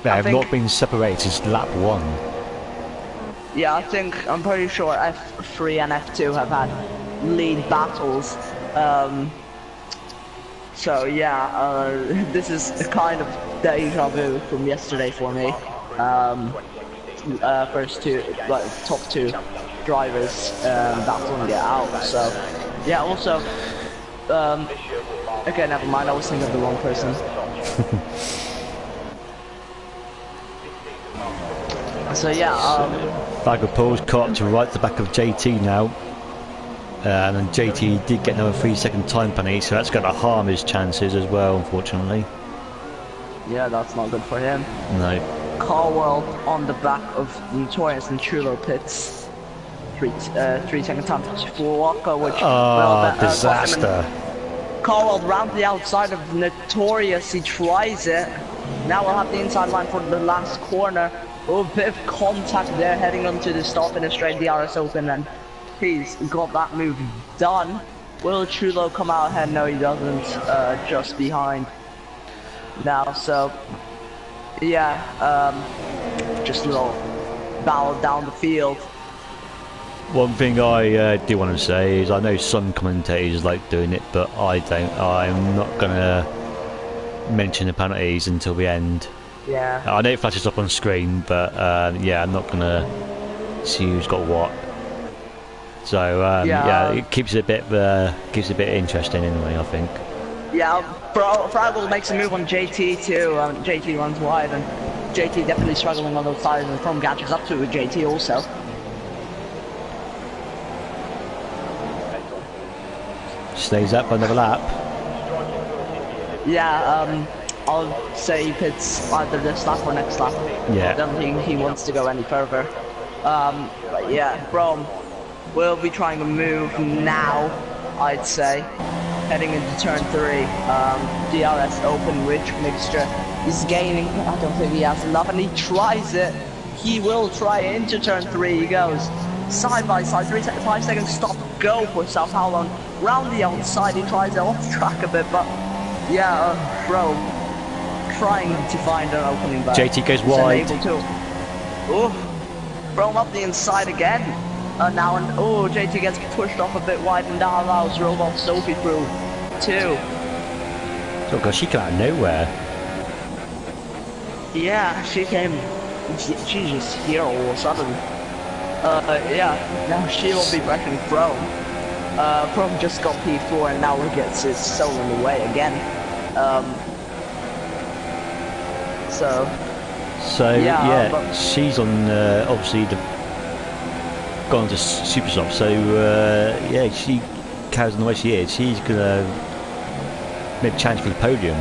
They have not been separated since lap 1. Yeah, I'm pretty sure F3 and F2 have had lead battles. So yeah, this is a kind of deja vu from yesterday for me. First two, like top 2 drivers battling it out. So yeah, also, okay, never mind. I was thinking of the wrong person. So yeah, Bagapul's caught up to right at the back of JT now. And then JT did get another 3-second time penalty, so that's going to harm his chances as well, unfortunately. Yeah, that's not good for him. No. Carwell on the back of Notorious and Chulo pits. 3-second time for Walker, which disaster. Carwell round the outside of Notorious, he tries it. Now we'll have the inside line for the last corner. Oh, bit of contact there heading onto the stop in a straight DRS Open, and he's got that move done. Will Chulo come out ahead? No, he doesn't. Just behind now. So yeah, just a little battle down the field. One thing I do want to say is I know some commentators like doing it, but I don't. I'm not going to mention the penalties until the end. Yeah. I know it flashes up on screen, but yeah, I'm not going to see who's got what. So yeah, it keeps it a bit interesting anyway, I think. Yeah, Fraggle makes a move on JT too. JT runs wide, and JT definitely struggling on those sides, and From catches up to JT also. Stays up another lap. Yeah, I'll say he pits either this lap or next lap. Yeah. I don't think he wants to go any further. But yeah, Brom will be trying to move now, I'd say. Heading into turn 3, DRS open rich mixture. He's gaining, I don't think he has enough, and he tries it. He will try it into turn 3, he goes. Side by side, 5 seconds stop, go for South Howland. Round the outside, he tries it off track a bit, but yeah, Bro trying to find an opening back. JT goes wide. Oh, Bro up the inside again. Now, and oh, JT gets pushed off a bit wide, and that allows Robot Sophie through too. Oh god, she came out of nowhere. Yeah, she's just here all of a sudden. Yeah, now she will be wrecking Chrome. Chrome just got P4 and now gets it stolen away again. So yeah, she's on obviously gone to super soft. So yeah, she carries on the way she is. She's gonna make a chance for the podium.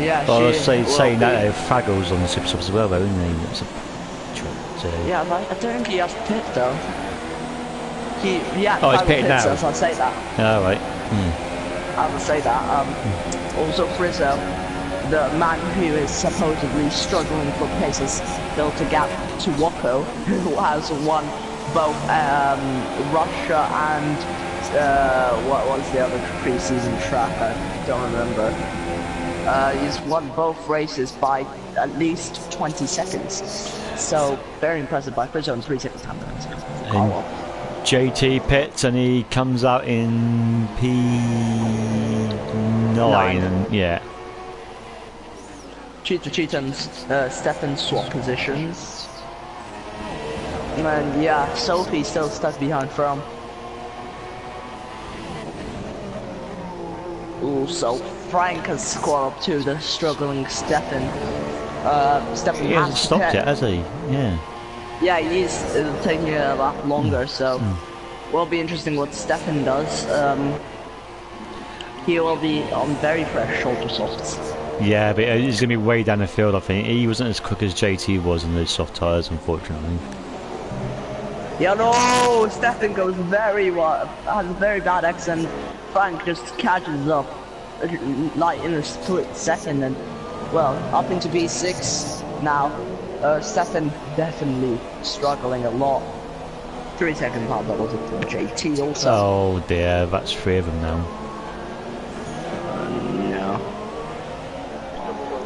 Yeah, but I was saying that Fraggle's on the super soft as well, though, isn't he? That's a yeah, I don't think he has pit though. Oh, he's pitted now. So I'll say that. Oh, right. I would say that. Also, Frizzo, the man who is supposedly struggling for paces, built a gap to Wako, who has won both Russia and what was the other pre-season track? I don't remember. He's won both races by at least 20 seconds. So very impressive by Frizzo in 3 seconds time. JT pits and he comes out in P9 and yeah. Cheetah and Stefan swap positions. And yeah, Sophie still stuck behind From. Ooh, so Frank has caught up to the struggling Stefan. Stefan he hasn't stopped yet, has he? Yeah. Yeah, he's taking it a lot longer, so will be interesting what Stefan does. He will be on very fresh shoulder softs. Yeah, but he's going to be way down the field, I think. He wasn't as quick as JT was on those soft tyres, unfortunately. Yeah, no! Stefan goes very well, has a very bad X, and Frank just catches up like in a split second, and well, up into B6 now. Stefan definitely struggling a lot. 3 second part that was it for JT also. Oh dear, that's 3 of them now. No,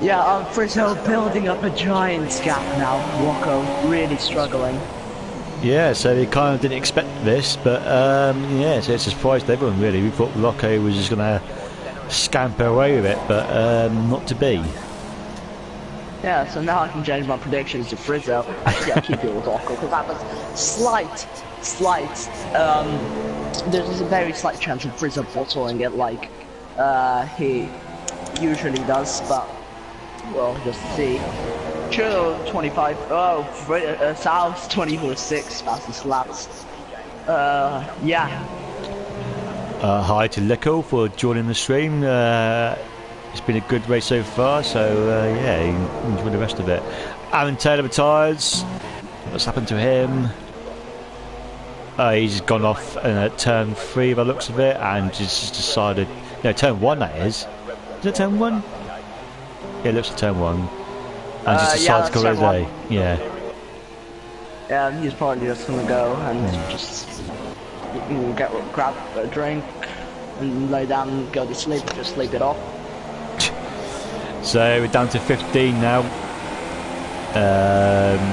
Yeah, Frizzo building up a giant gap now. Wako really struggling. Yeah, so they kind of didn't expect this, but yeah, so it surprised everyone really. We thought Rocco was just going to scamper away with it, but not to be. Yeah, so now I can change my predictions to Frizzo. Actually, I'll keep it with Wako because that was slight. There's a very slight chance of Frizzo bottling it like he usually does, but we'll just see. Chill 25. Oh, South 24-6 fastest laps. Yeah. Hi to Lickle for joining the stream. It's been a good race so far, so yeah, enjoy the rest of it. Aaron Taylor retires. What's happened to him? He's gone off at turn 3 by the looks of it, and just decided. No, turn 1 that is. Is it turn 1? Yeah, it looks like turn 1. And just decided to call it a day. Yeah. Yeah, he's probably just gonna go and just grab a drink and lay down and go to sleep, just sleep it off. So we're down to 15 now.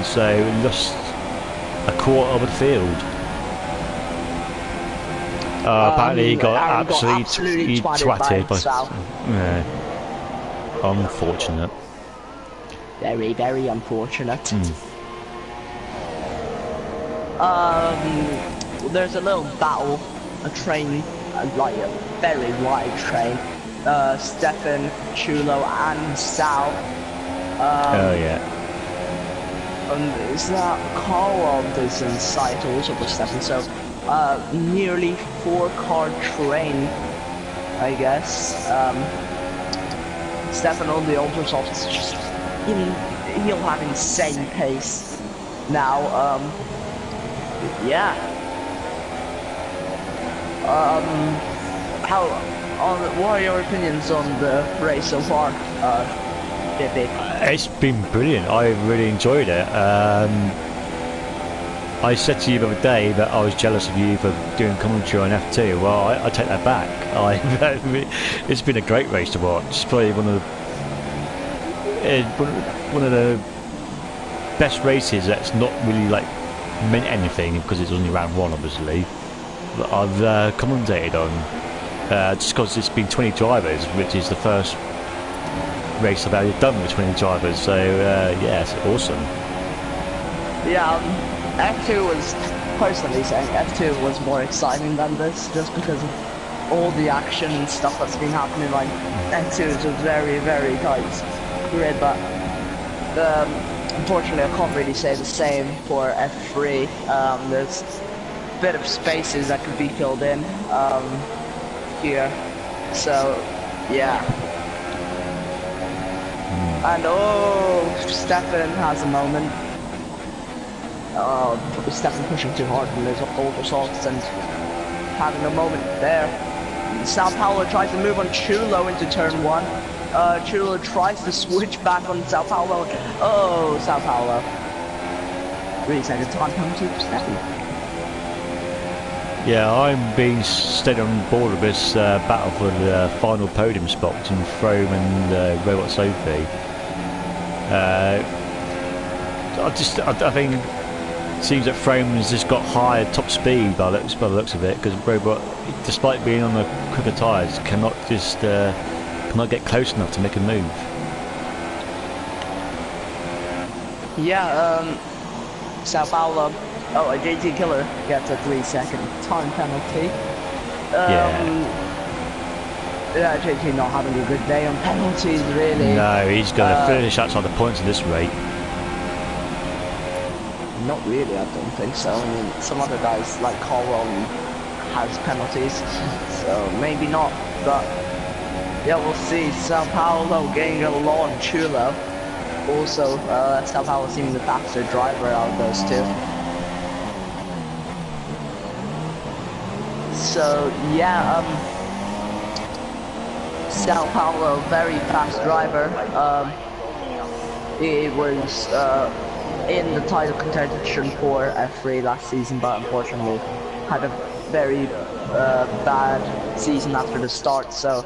So we lost a quarter of the field. Apparently he got absolutely twatted by Sal. Yeah. Unfortunate. Very, very unfortunate. There's a little battle, a train, like a very wide train. Stefan, Chulo, and Sal. Oh yeah. And is that Carl is in sight also for Stefan? So nearly 4-car train, I guess. Stefan on the Ultrasoft is just he'll have insane pace now. Yeah. What are your opinions on the race so far, JP? It's been brilliant. I really enjoyed it. I said to you the other day that I was jealous of you for doing commentary on F2. Well, I take that back. It's been a great race to watch. It's probably one of the best races that's not really like meant anything because it's only round 1, obviously. That I've commentated on. Just because it's been 20 drivers, which is the first race I've ever done with 20 drivers, so yeah, it's awesome. Yeah, F2 was, personally saying, F2 was more exciting than this, just because of all the action and stuff that's been happening. Like, F2 is a very, very tight grid, but unfortunately I can't really say the same for F3. There's a bit of spaces that could be filled in here, so yeah. And oh, Stefan has a moment. Stefan pushing too hard from his Ultrasoft and having a moment there. Sao Paulo tries to move on Chulo into turn 1. Chulo tries to switch back on Sao Paulo. Oh, Sao Paulo. Really second time penalty for Stefan. Yeah, I'm being stayed on board with this battle for the final podium spot between Frome and Robot Sophie. I think it seems that Frome has just got higher top speed by the looks of it, because Robot, despite being on the quicker tyres, cannot get close enough to make a move. Yeah, Sao Paulo. Oh, a JT Killer gets a 3-second time penalty. Yeah, JT not having a good day on penalties, really. No, he's going to finish outside the points at this rate. Not really, I don't think so. I mean, some other guys like Colwell has penalties, so maybe not. But yeah, we'll see. Sao Paulo getting a lot on Chulo. Also, Sao Paulo seeming the faster driver out of those two. So yeah, Sao Paulo, very fast driver. He was in the title contention for F3 last season, but unfortunately had a very bad season after the start. So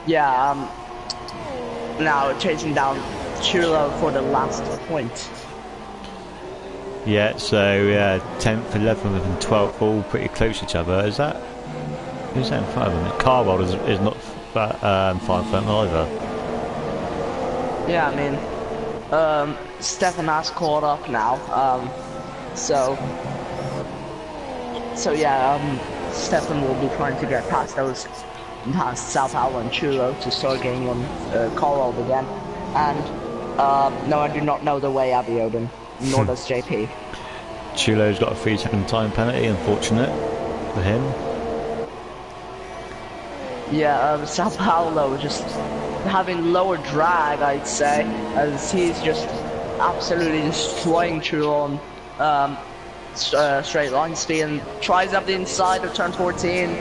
yeah, now chasing down Chulo for the last point. Yeah, so 10th, 11th and 12th all pretty close to each other. Is that... Who's that in front of them? Carwell is not far from them either. Yeah, I mean, Stefan has caught up now, so yeah, Stefan will be trying to get past Sao Paulo and Chulo to start getting on Carwell again. And no, I do not know the way Abiodun, nor does JP. Chulo's got a 3-second time penalty, unfortunate for him. Yeah, Sao Paulo just having lower drag, I'd say, as he's just absolutely destroying Chulo on straight line speed, and tries up the inside of turn 14,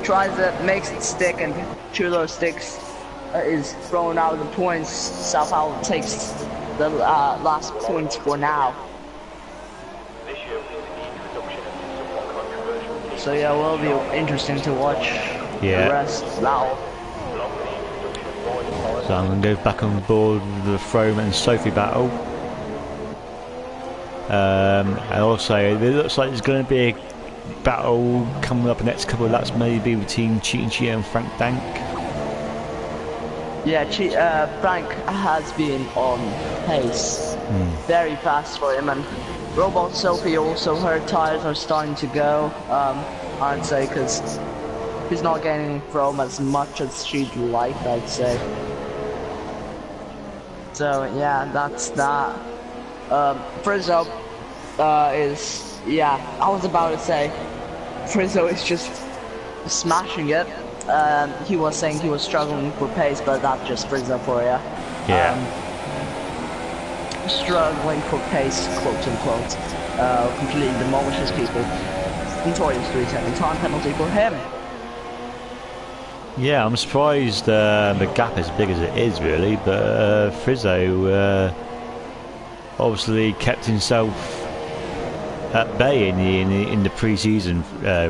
tries it, makes it stick, and Chulo sticks, is thrown out of the points. Sao Paulo takes the last point for now. So yeah, it will be interesting to watch the rest now. So I'm going to go back on board with the Frome and Sophie battle. And also, it looks like there's going to be a battle coming up the next couple of laps, maybe between Cheating Cheetah and Frank Dank. Yeah, Frank has been on pace. Very fast for him, and Robot Sophie also, her tires are starting to go, I'd say, because he's not getting from as much as she'd like, I'd say. So yeah, that's that. Frizzo is, yeah, I was about to say, Frizzo is just smashing it. He was saying he was struggling for pace, but that's just Frizzo for you. Yeah. Struggling for pace, quote unquote, completely demolishes people. Notorious 3-second time penalty for him. Yeah, I'm surprised the gap is as big as it is, really, but Frizzo obviously kept himself at bay in the pre-season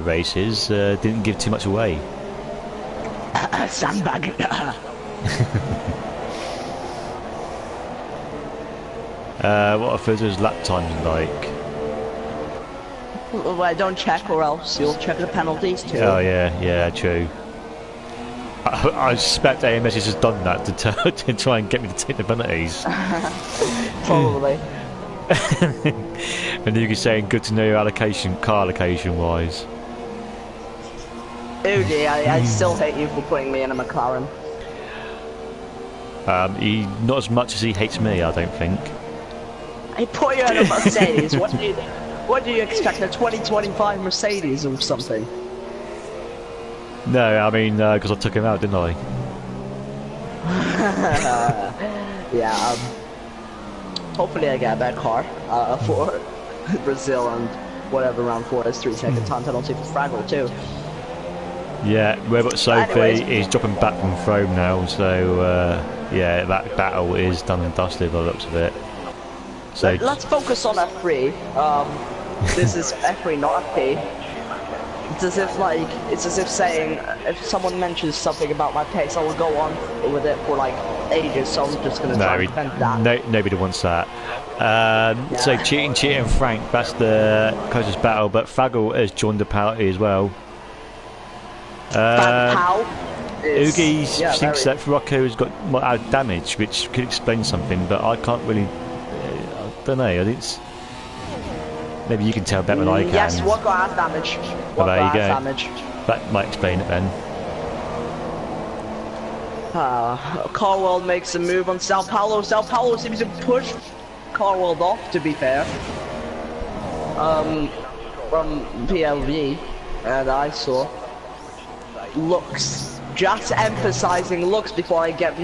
races, didn't give too much away. Sandbag. What are Frizzo's lap times like? Well, don't check, or else you'll check the penalties too. Oh yeah, true. I suspect AMS has just done that to try and get me to take the penalties. Probably. And you can say good to know your allocation, car allocation wise. Udi, I still hate you for putting me in a McLaren. Not as much as he hates me, I don't think. I put you in a Mercedes. What do you expect? A 2025 Mercedes or something? No, I mean because I took him out, didn't I? Yeah. Hopefully, I get a bad car for Brazil and whatever round 4 is 3-second time penalty for Fraggle too. Yeah, Robot Sophie is dropping back from Frome now, so yeah, that battle is done and dusted by the looks of it. So let's focus on F3. This is F3, not FP. It's as if saying, if someone mentions something about my pace, I will go on with it for like ages. So I'm just gonna try and defend that. Nobody wants that. So Cheating Cheetah and Frank, that's the closest battle, but Fraggle has joined the party as well. Oogie thinks that Rocco has got damage, which could explain something, but I can't really. I don't know. I think it's. Maybe you can tell better than I can. Yes, Rocco has damage. Well, there you go. Damage. That might explain it then. Carwell makes a move on Sao Paulo. Sao Paulo seems to push Carwell off, to be fair. From PLV, and I saw looks. Just emphasizing looks before I get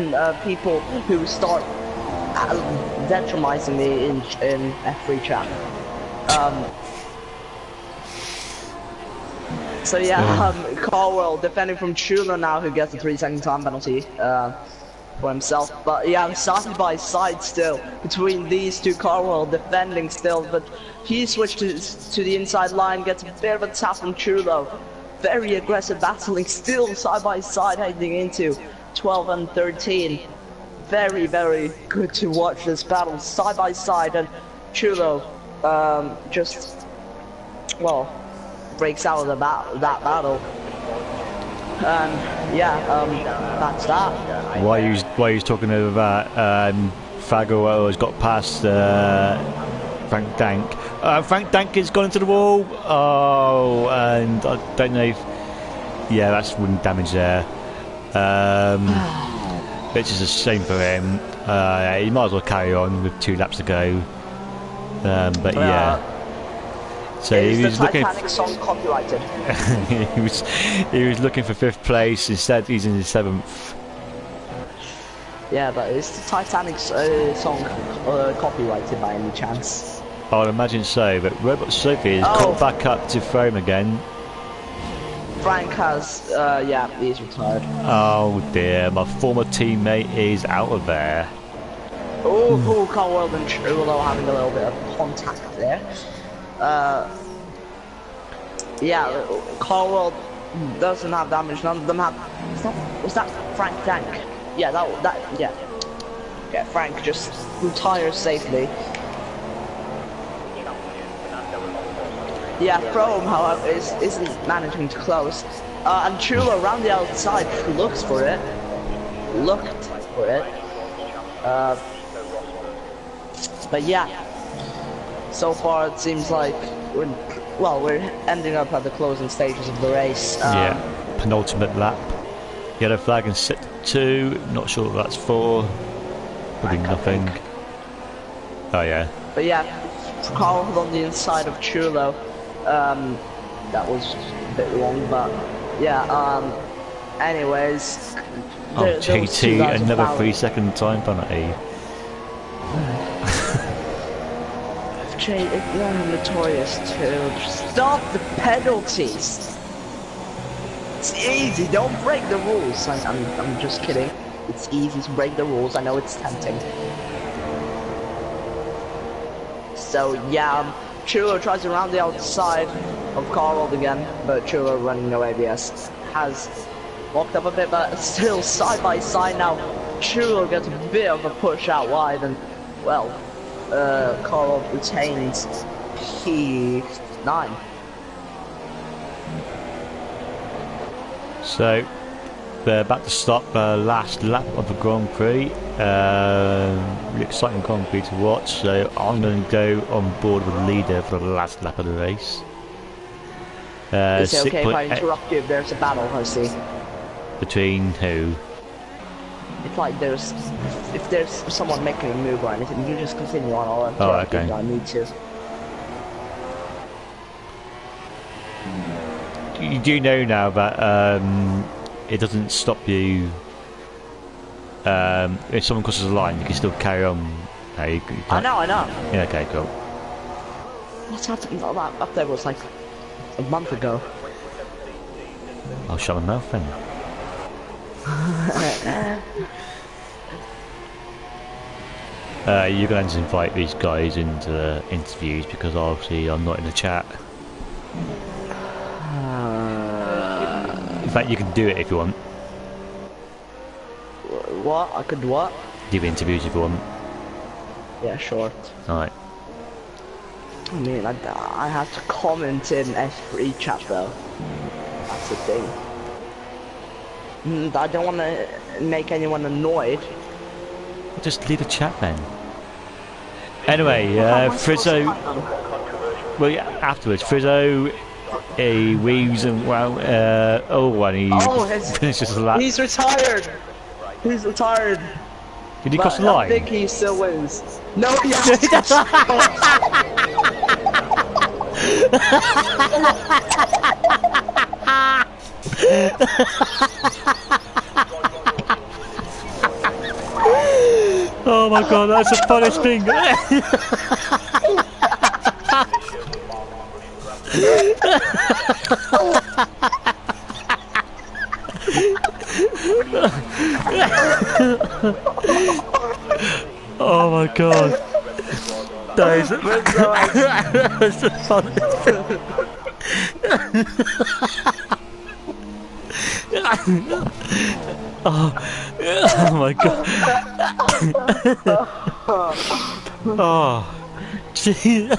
people who start detriment me in F3 chat. So yeah, Carwell defending from Chulo now, who gets a 3-second time penalty for himself. But yeah, side by side still between these two. Carwell defending still, but he switched to the inside line, gets a bit of a tap from Chulo. Very aggressive battling still side by side, heading into 12 and 13. very, very good to watch this battle side by side, and Chulo just, well, breaks out of that battle. And yeah, that's that. Why are you talking about Fago has got past Frank Dank? Frank Dank has gone into the wall. Oh, and I don't know if... Yeah, that's wound damage there. Which is a shame for him. He might as well carry on with 2 laps to go. But yeah. So he was looking. Titanic song copyrighted. he was looking for 5th place. Instead, he's in the 7th. Yeah, but is the Titanic song copyrighted by any chance? I would imagine so. But Robot Sophie has come back up to frame again. Frank has, yeah, he's retired. Oh dear, my former teammate is out of there. Oh, Carl World and Chulo having a little bit of contact there. Yeah, Carl World doesn't have damage. None of them have. Was that Frank Dank? Yeah, yeah. Yeah, Frank just retires safely. Yeah, Frome, however, isn't managing to close. And Chulo around the outside looked for it. But yeah, so far it seems like we're ending up at the closing stages of the race. Yeah, penultimate lap. Yellow flag and set 2. Not sure what that's for. Probably nothing. Oh yeah. But yeah, Carl on the inside of Chulo. That was a bit wrong, but yeah. Anyways. JT, another 3-second time penalty. Notorious too. Stop the penalties. It's easy. Don't break the rules. I'm just kidding. It's easy to break the rules. I know it's tempting. So yeah, Chulo tries to round the outside of Carl again, but Chulo running no ABS has walked up a bit, but still side by side now. Chulo gets a bit of a push out wide, and well, Carl retains P9. So they're about to stop the last lap of the Grand Prix. Really exciting Grand Prix to watch. So I'm going to go on board with the leader for the last lap of the race. Is it okay if I interrupt you if there's a battle, I see? Between who? It's like if there's someone making a move or anything, you just continue on. I'll interrupt okay. if I need to. You do know now that it doesn't stop you. If someone crosses the line, you can still carry on. No, you I know. Yeah, okay, cool. What's happening? That up there was like a month ago. I'll shut my mouth then. You're going to invite these guys into the interviews because obviously I'm not in the chat. In fact, you can do it if you want. What? I could what? Do interviews if you want. Yeah, sure. Alright. I mean, I have to comment in F3 chat though. That's the thing. I don't want to make anyone annoyed. Just leave the chat then. Anyway, Frizzo. Well, yeah, afterwards, Frizzo. He weaves and and he finishes the lap. He's retired. He's retired. Did he cross the line? I think he still wins. No, he hasn't. Oh my god, that's the funniest thing. Oh my god. That is that's the funniest thing. Oh, oh my god. Oh, gee.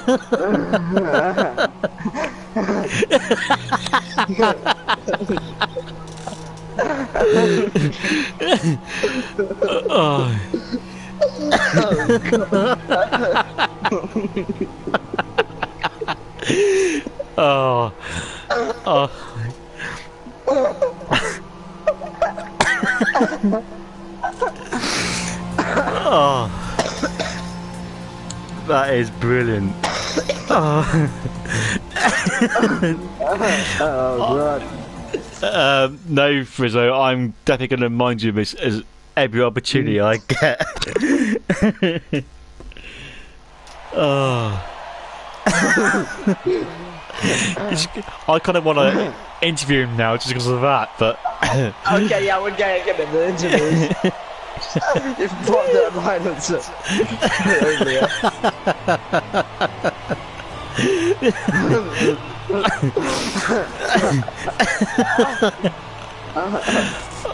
Oh. Oh. Oh. Oh. That is brilliant. Oh. Oh god. No, Frizzo, I'm definitely going to remind you of this as every opportunity I get. Oh. I kind of want to interview him now just because of that, but... Okay, yeah, we're going to give him the interview. You've brought the violence up earlier.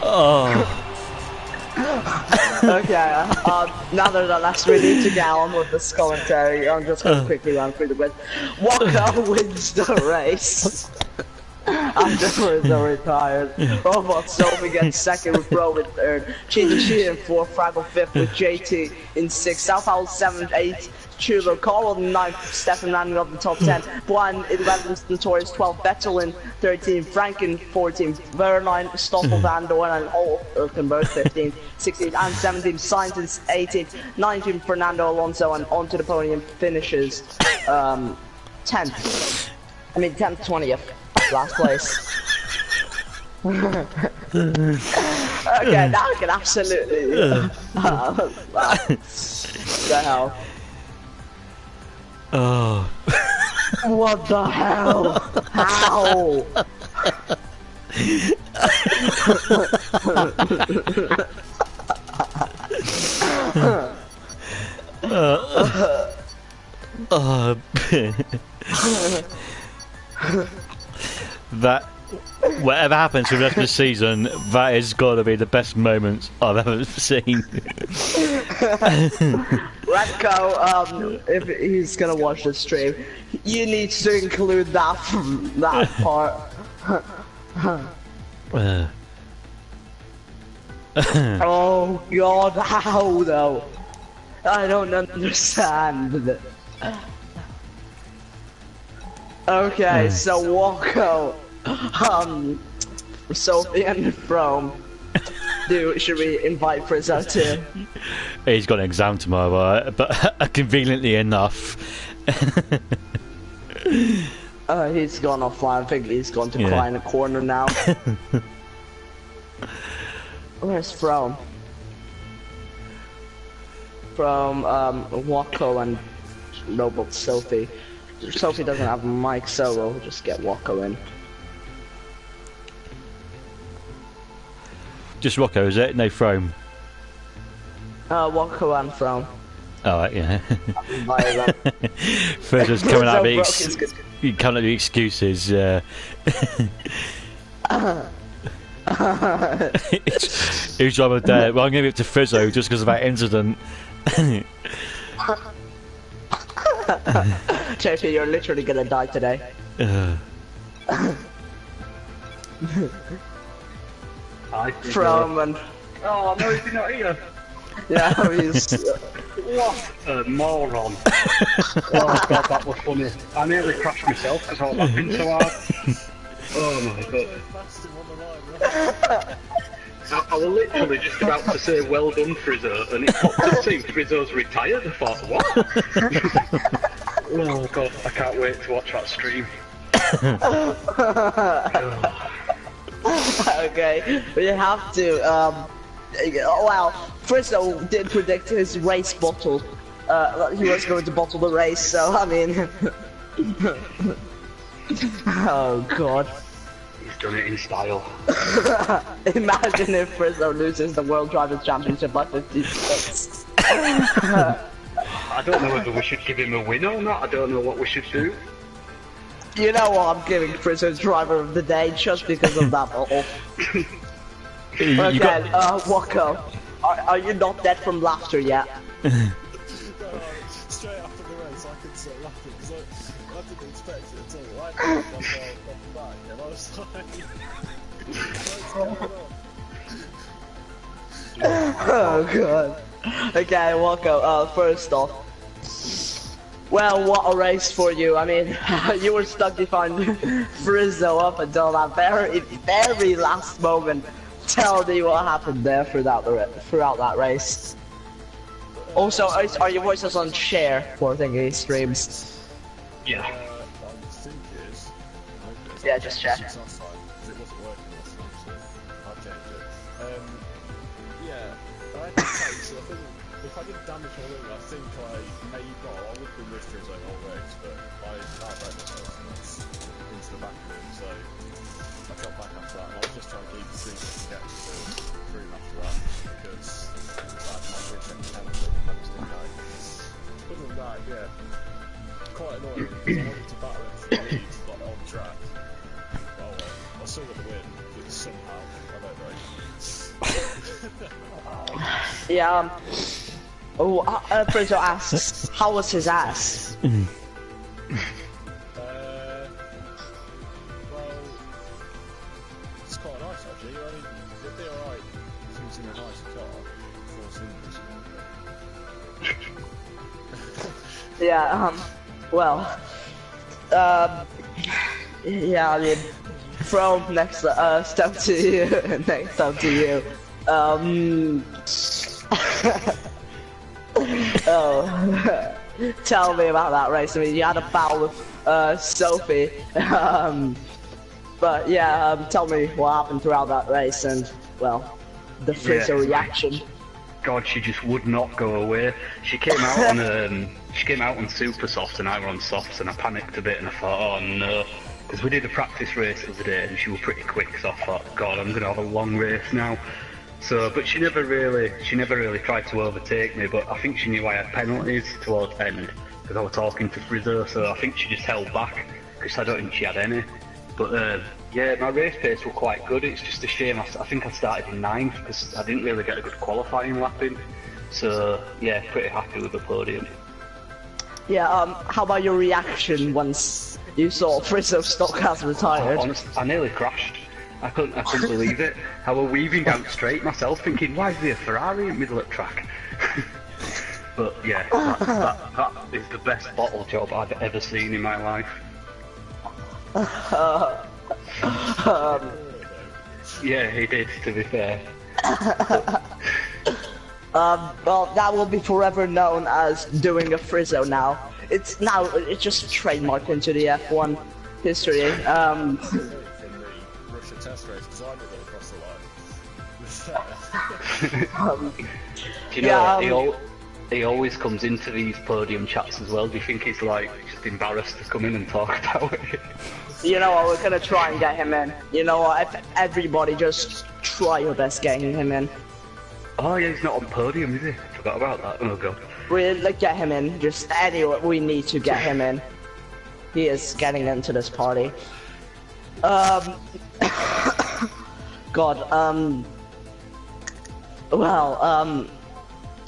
Oh. Okay, now that we need to get on with this commentary, I'm just going to quickly run through the quiz. Walker wins the race. After Rizzo retired, Robot Sophie gets second with Bro in third, Cheetah in fourth, Fraggle fifth with JT in sixth, South Owl 7th, 8th, Chulo, Carl in 9th, Stefan rounding up the top 10, Brian in 11th, Notorious 12th, Bettel in 13th, Frank in 14th, Verline, Stoffel, Van Dorn and Ulkenberg 15th, 16th and 17th, Scientist 18th, 19th, Fernando Alonso, and onto the podium finishes 10th, 20th. Last place. Okay, now I can absolutely. The hell? Oh. What the hell? How? That, whatever happens for the rest of the season, that is got to be the best moments I've ever seen. Radko, if he's gonna watch the stream, you need to include that part. Oh god, how though? I don't understand. Okay, so Walko, Sophie and Frome, should we invite Frizzo too? He's got an exam tomorrow, but conveniently enough. He's gone offline, I think he's gone to cry in a corner now. Where's Frome? From, Walko and Robot Sophie. Sophie doesn't have a mic, so we'll just get Walko in. Just Rocco, is it? No Frome. Walko and Frome. Alright, yeah. Frizzo's coming out of the excuses. Who's driving there? Well, I'm going to give it to Frizzo just because of that incident. JP, you're literally gonna die today. From and... Oh no, he's not here. Yeah, he's... What a moron. Oh god, that was funny. I nearly crashed myself because I was laughing so hard. Oh my god. I was literally just about to say well done Frizzo, and it popped up saying Frizzo's retired. I thought, what? Oh god, I can't wait to watch that stream. Okay, we have to, well, Frizzo did predict his race bottle. He was going to bottle the race, so, I mean... Oh god. He's done it in style. Imagine if Frizzo loses the World Drivers' Championship by 50 points. I don't know whether we should give him a win or not. I don't know what we should do. You know what? I'm giving Frizzo Driver of the Day just because of that bottle. Okay, Wako, are you not dead from laughter yet? Straight after the race, I could start laughing because I didn't expect it at all. I had to back, and I was like, what's going on? Oh god. Okay, Wako, first off. Well, what a race for you. I mean, you were stuck behind Frizzo up until that very last moment. Tell me what happened there throughout that race. Also, are your voices on share for thingy streams? Yeah. I think it is. Yeah, just check. It wasn't working last time, so I'll change it. Yeah, I had to say, so I think if I didn't damage my wing, I think I would have been with Frizzo the whole race, but I outran myself into the back of him, so I got back after that, and I was just trying to keep the streak and get through after that, because my bridge had penalty, I just didn't know. Other than that, yeah, quite annoying, because I wanted to battle him for the lead, like on track. Well, I still got the win, but somehow, I don't know. Yeah, Frizzo asks, how was his ass? Well, it's quite nice actually. I mean, it'd be alright if he was in a nice car, 4 cylinders. Yeah, well, yeah, I mean, from next step to you, next up to you. Oh, tell me about that race. I mean, you had a battle with Sophie, but yeah, tell me what happened throughout that race and, well, the Frizzo reaction. God, she just would not go away. She came out on super soft and I were on softs, and I panicked a bit and I thought, oh no, because we did a practice race the other day and she was pretty quick, so I thought, God, I'm gonna have a long race now. So, but she never really tried to overtake me, but I think she knew I had penalties towards the end because I was talking to Frizzo, so I think she just held back because I don't think she had any. But yeah, my race pace was quite good. It's just a shame. I think I started in 9th because I didn't really get a good qualifying lap in. So yeah, pretty happy with the podium. Yeah, how about your reaction once you saw Frizzo Stockhouse retired? Honestly, I nearly crashed. I couldn't believe it. I was weaving down straight myself, thinking, why is there a Ferrari in the middle of the track? But yeah, that is the best bottle job I've ever seen in my life. Yeah, he did, to be fair. Well, that will be forever known as doing a Frizzo now. It's just trademarked into the F1 history. Test race because I did it across the line. Do you know he always comes into these podium chats as well? Do you think he's like just embarrassed to come in and talk about it? You know what, we're gonna try and get him in. You know what, everybody just try your best getting him in. Oh yeah, he's not on podium, is he? I forgot about that. Oh god. We'll get him in, just anyway, we need to get him in. He is getting into this party. God, well,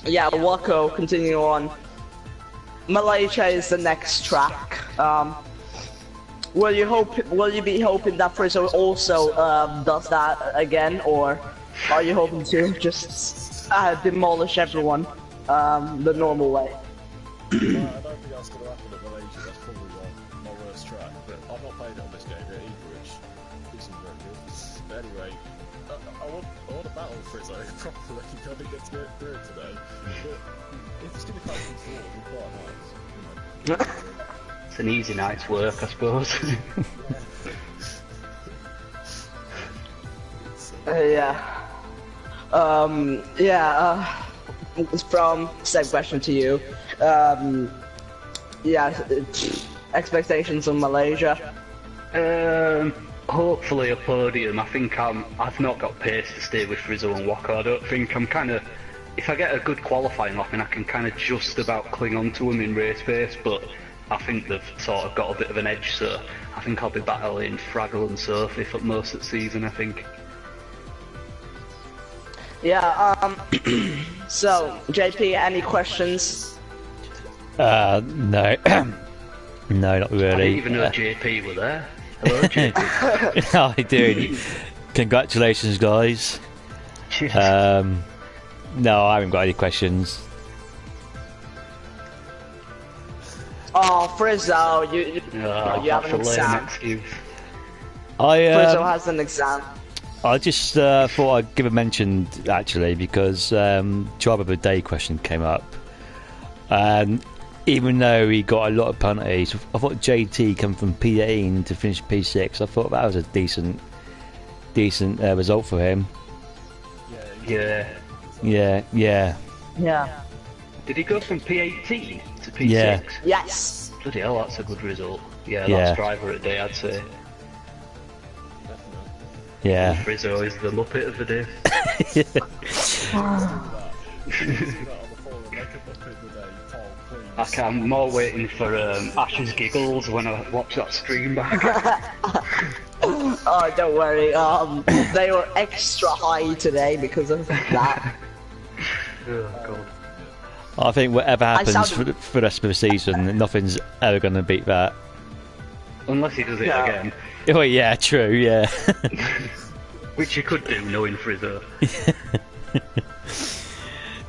yeah, Wako, continue on. Malaysia is the next track. Will you be hoping that Frizzo also does that again, or are you hoping to just demolish everyone the normal way? I don't think that's going to happen at Malaysia. That's probably my worst track, but I've not played it on this game yet either, which isn't very good. But anyway, I want to battle Frizzo properly. I didn't get to go through it today. But if it's going to come forward, it'll be quite nice. It's an easy night's work, I suppose. Yeah. From same question to you. Yeah, expectations on Malaysia. Hopefully a podium. I think I've not got pace to stay with Frizzo and Wako. I don't think I'm kind of. If I get a good qualifying lap, I can kind of just about cling on to them in race pace, but I think they've sort of got a bit of an edge, so I think I'll be battling Fraggle and Sophie for most of the season, I think. Yeah. So JP, any questions? No. No, not I didn't really. even know JP were there. Hello, JP. How you doing? Congratulations, guys. Cheers. No, I haven't got any questions. Oh, Frizzo, you Oh, have that's an a lame exam. excuse. Frizzo has an exam. I just thought I'd give a mention actually because Driver of the Day question came up, and even though he got a lot of penalties, I thought JT come from P18 to finish P6. I thought that was a decent result for him. Yeah. Yeah. Did he go from P18 to P6? Yeah. Yes. Bloody hell, that's a good result. Yeah, Yeah. that's driver of the day, I'd say. Yeah. Frizzo is the Muppet of the day. I'm more waiting for Ash's giggles when I watch that stream back. Oh, don't worry. They were extra high today because of that. Oh, God. I think whatever happens sounded- for the rest of the season, nothing's ever going to beat that. Unless he does it Yeah. again. Oh yeah, true. Yeah. Which you could do, knowing Frizzo.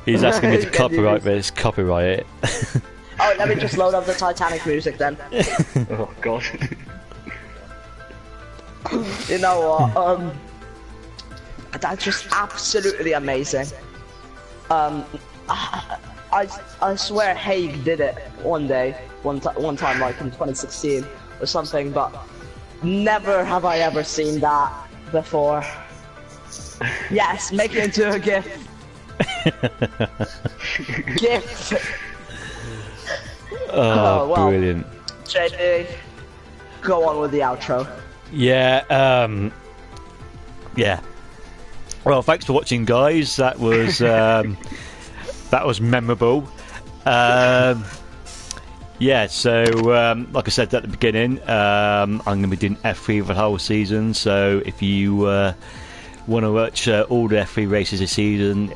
He's asking me to You can do copyright this. Copyright it. Oh, let me just load up the Titanic music then. Oh, God. You know what? That's just absolutely amazing. I swear Haig did it one time, like in 2016 or something, but never have I ever seen that before. Yes, make it into a GIF. GIF. Oh, well. brilliant. JD, go on with the outro. Yeah. Yeah. Well, thanks for watching, guys. That was that was memorable. Yeah. So, like I said at the beginning, I'm going to be doing F3 for the whole season. So, if you want to watch all the F3 races this season,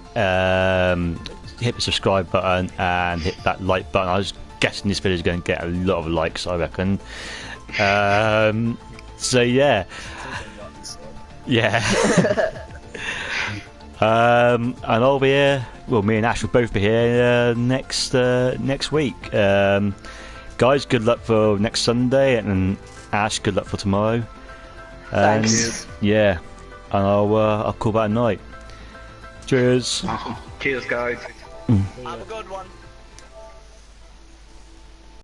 hit the subscribe button and hit that like button. I was guessing this video is going to get a lot of likes, I reckon. So yeah. And I'll be here. Well, me and Ash will both be here next week. Guys, good luck for next Sunday, and Ash, good luck for tomorrow. And, Thanks. yeah, and I'll call that a night. Cheers. Cheers, guys. Have a good one.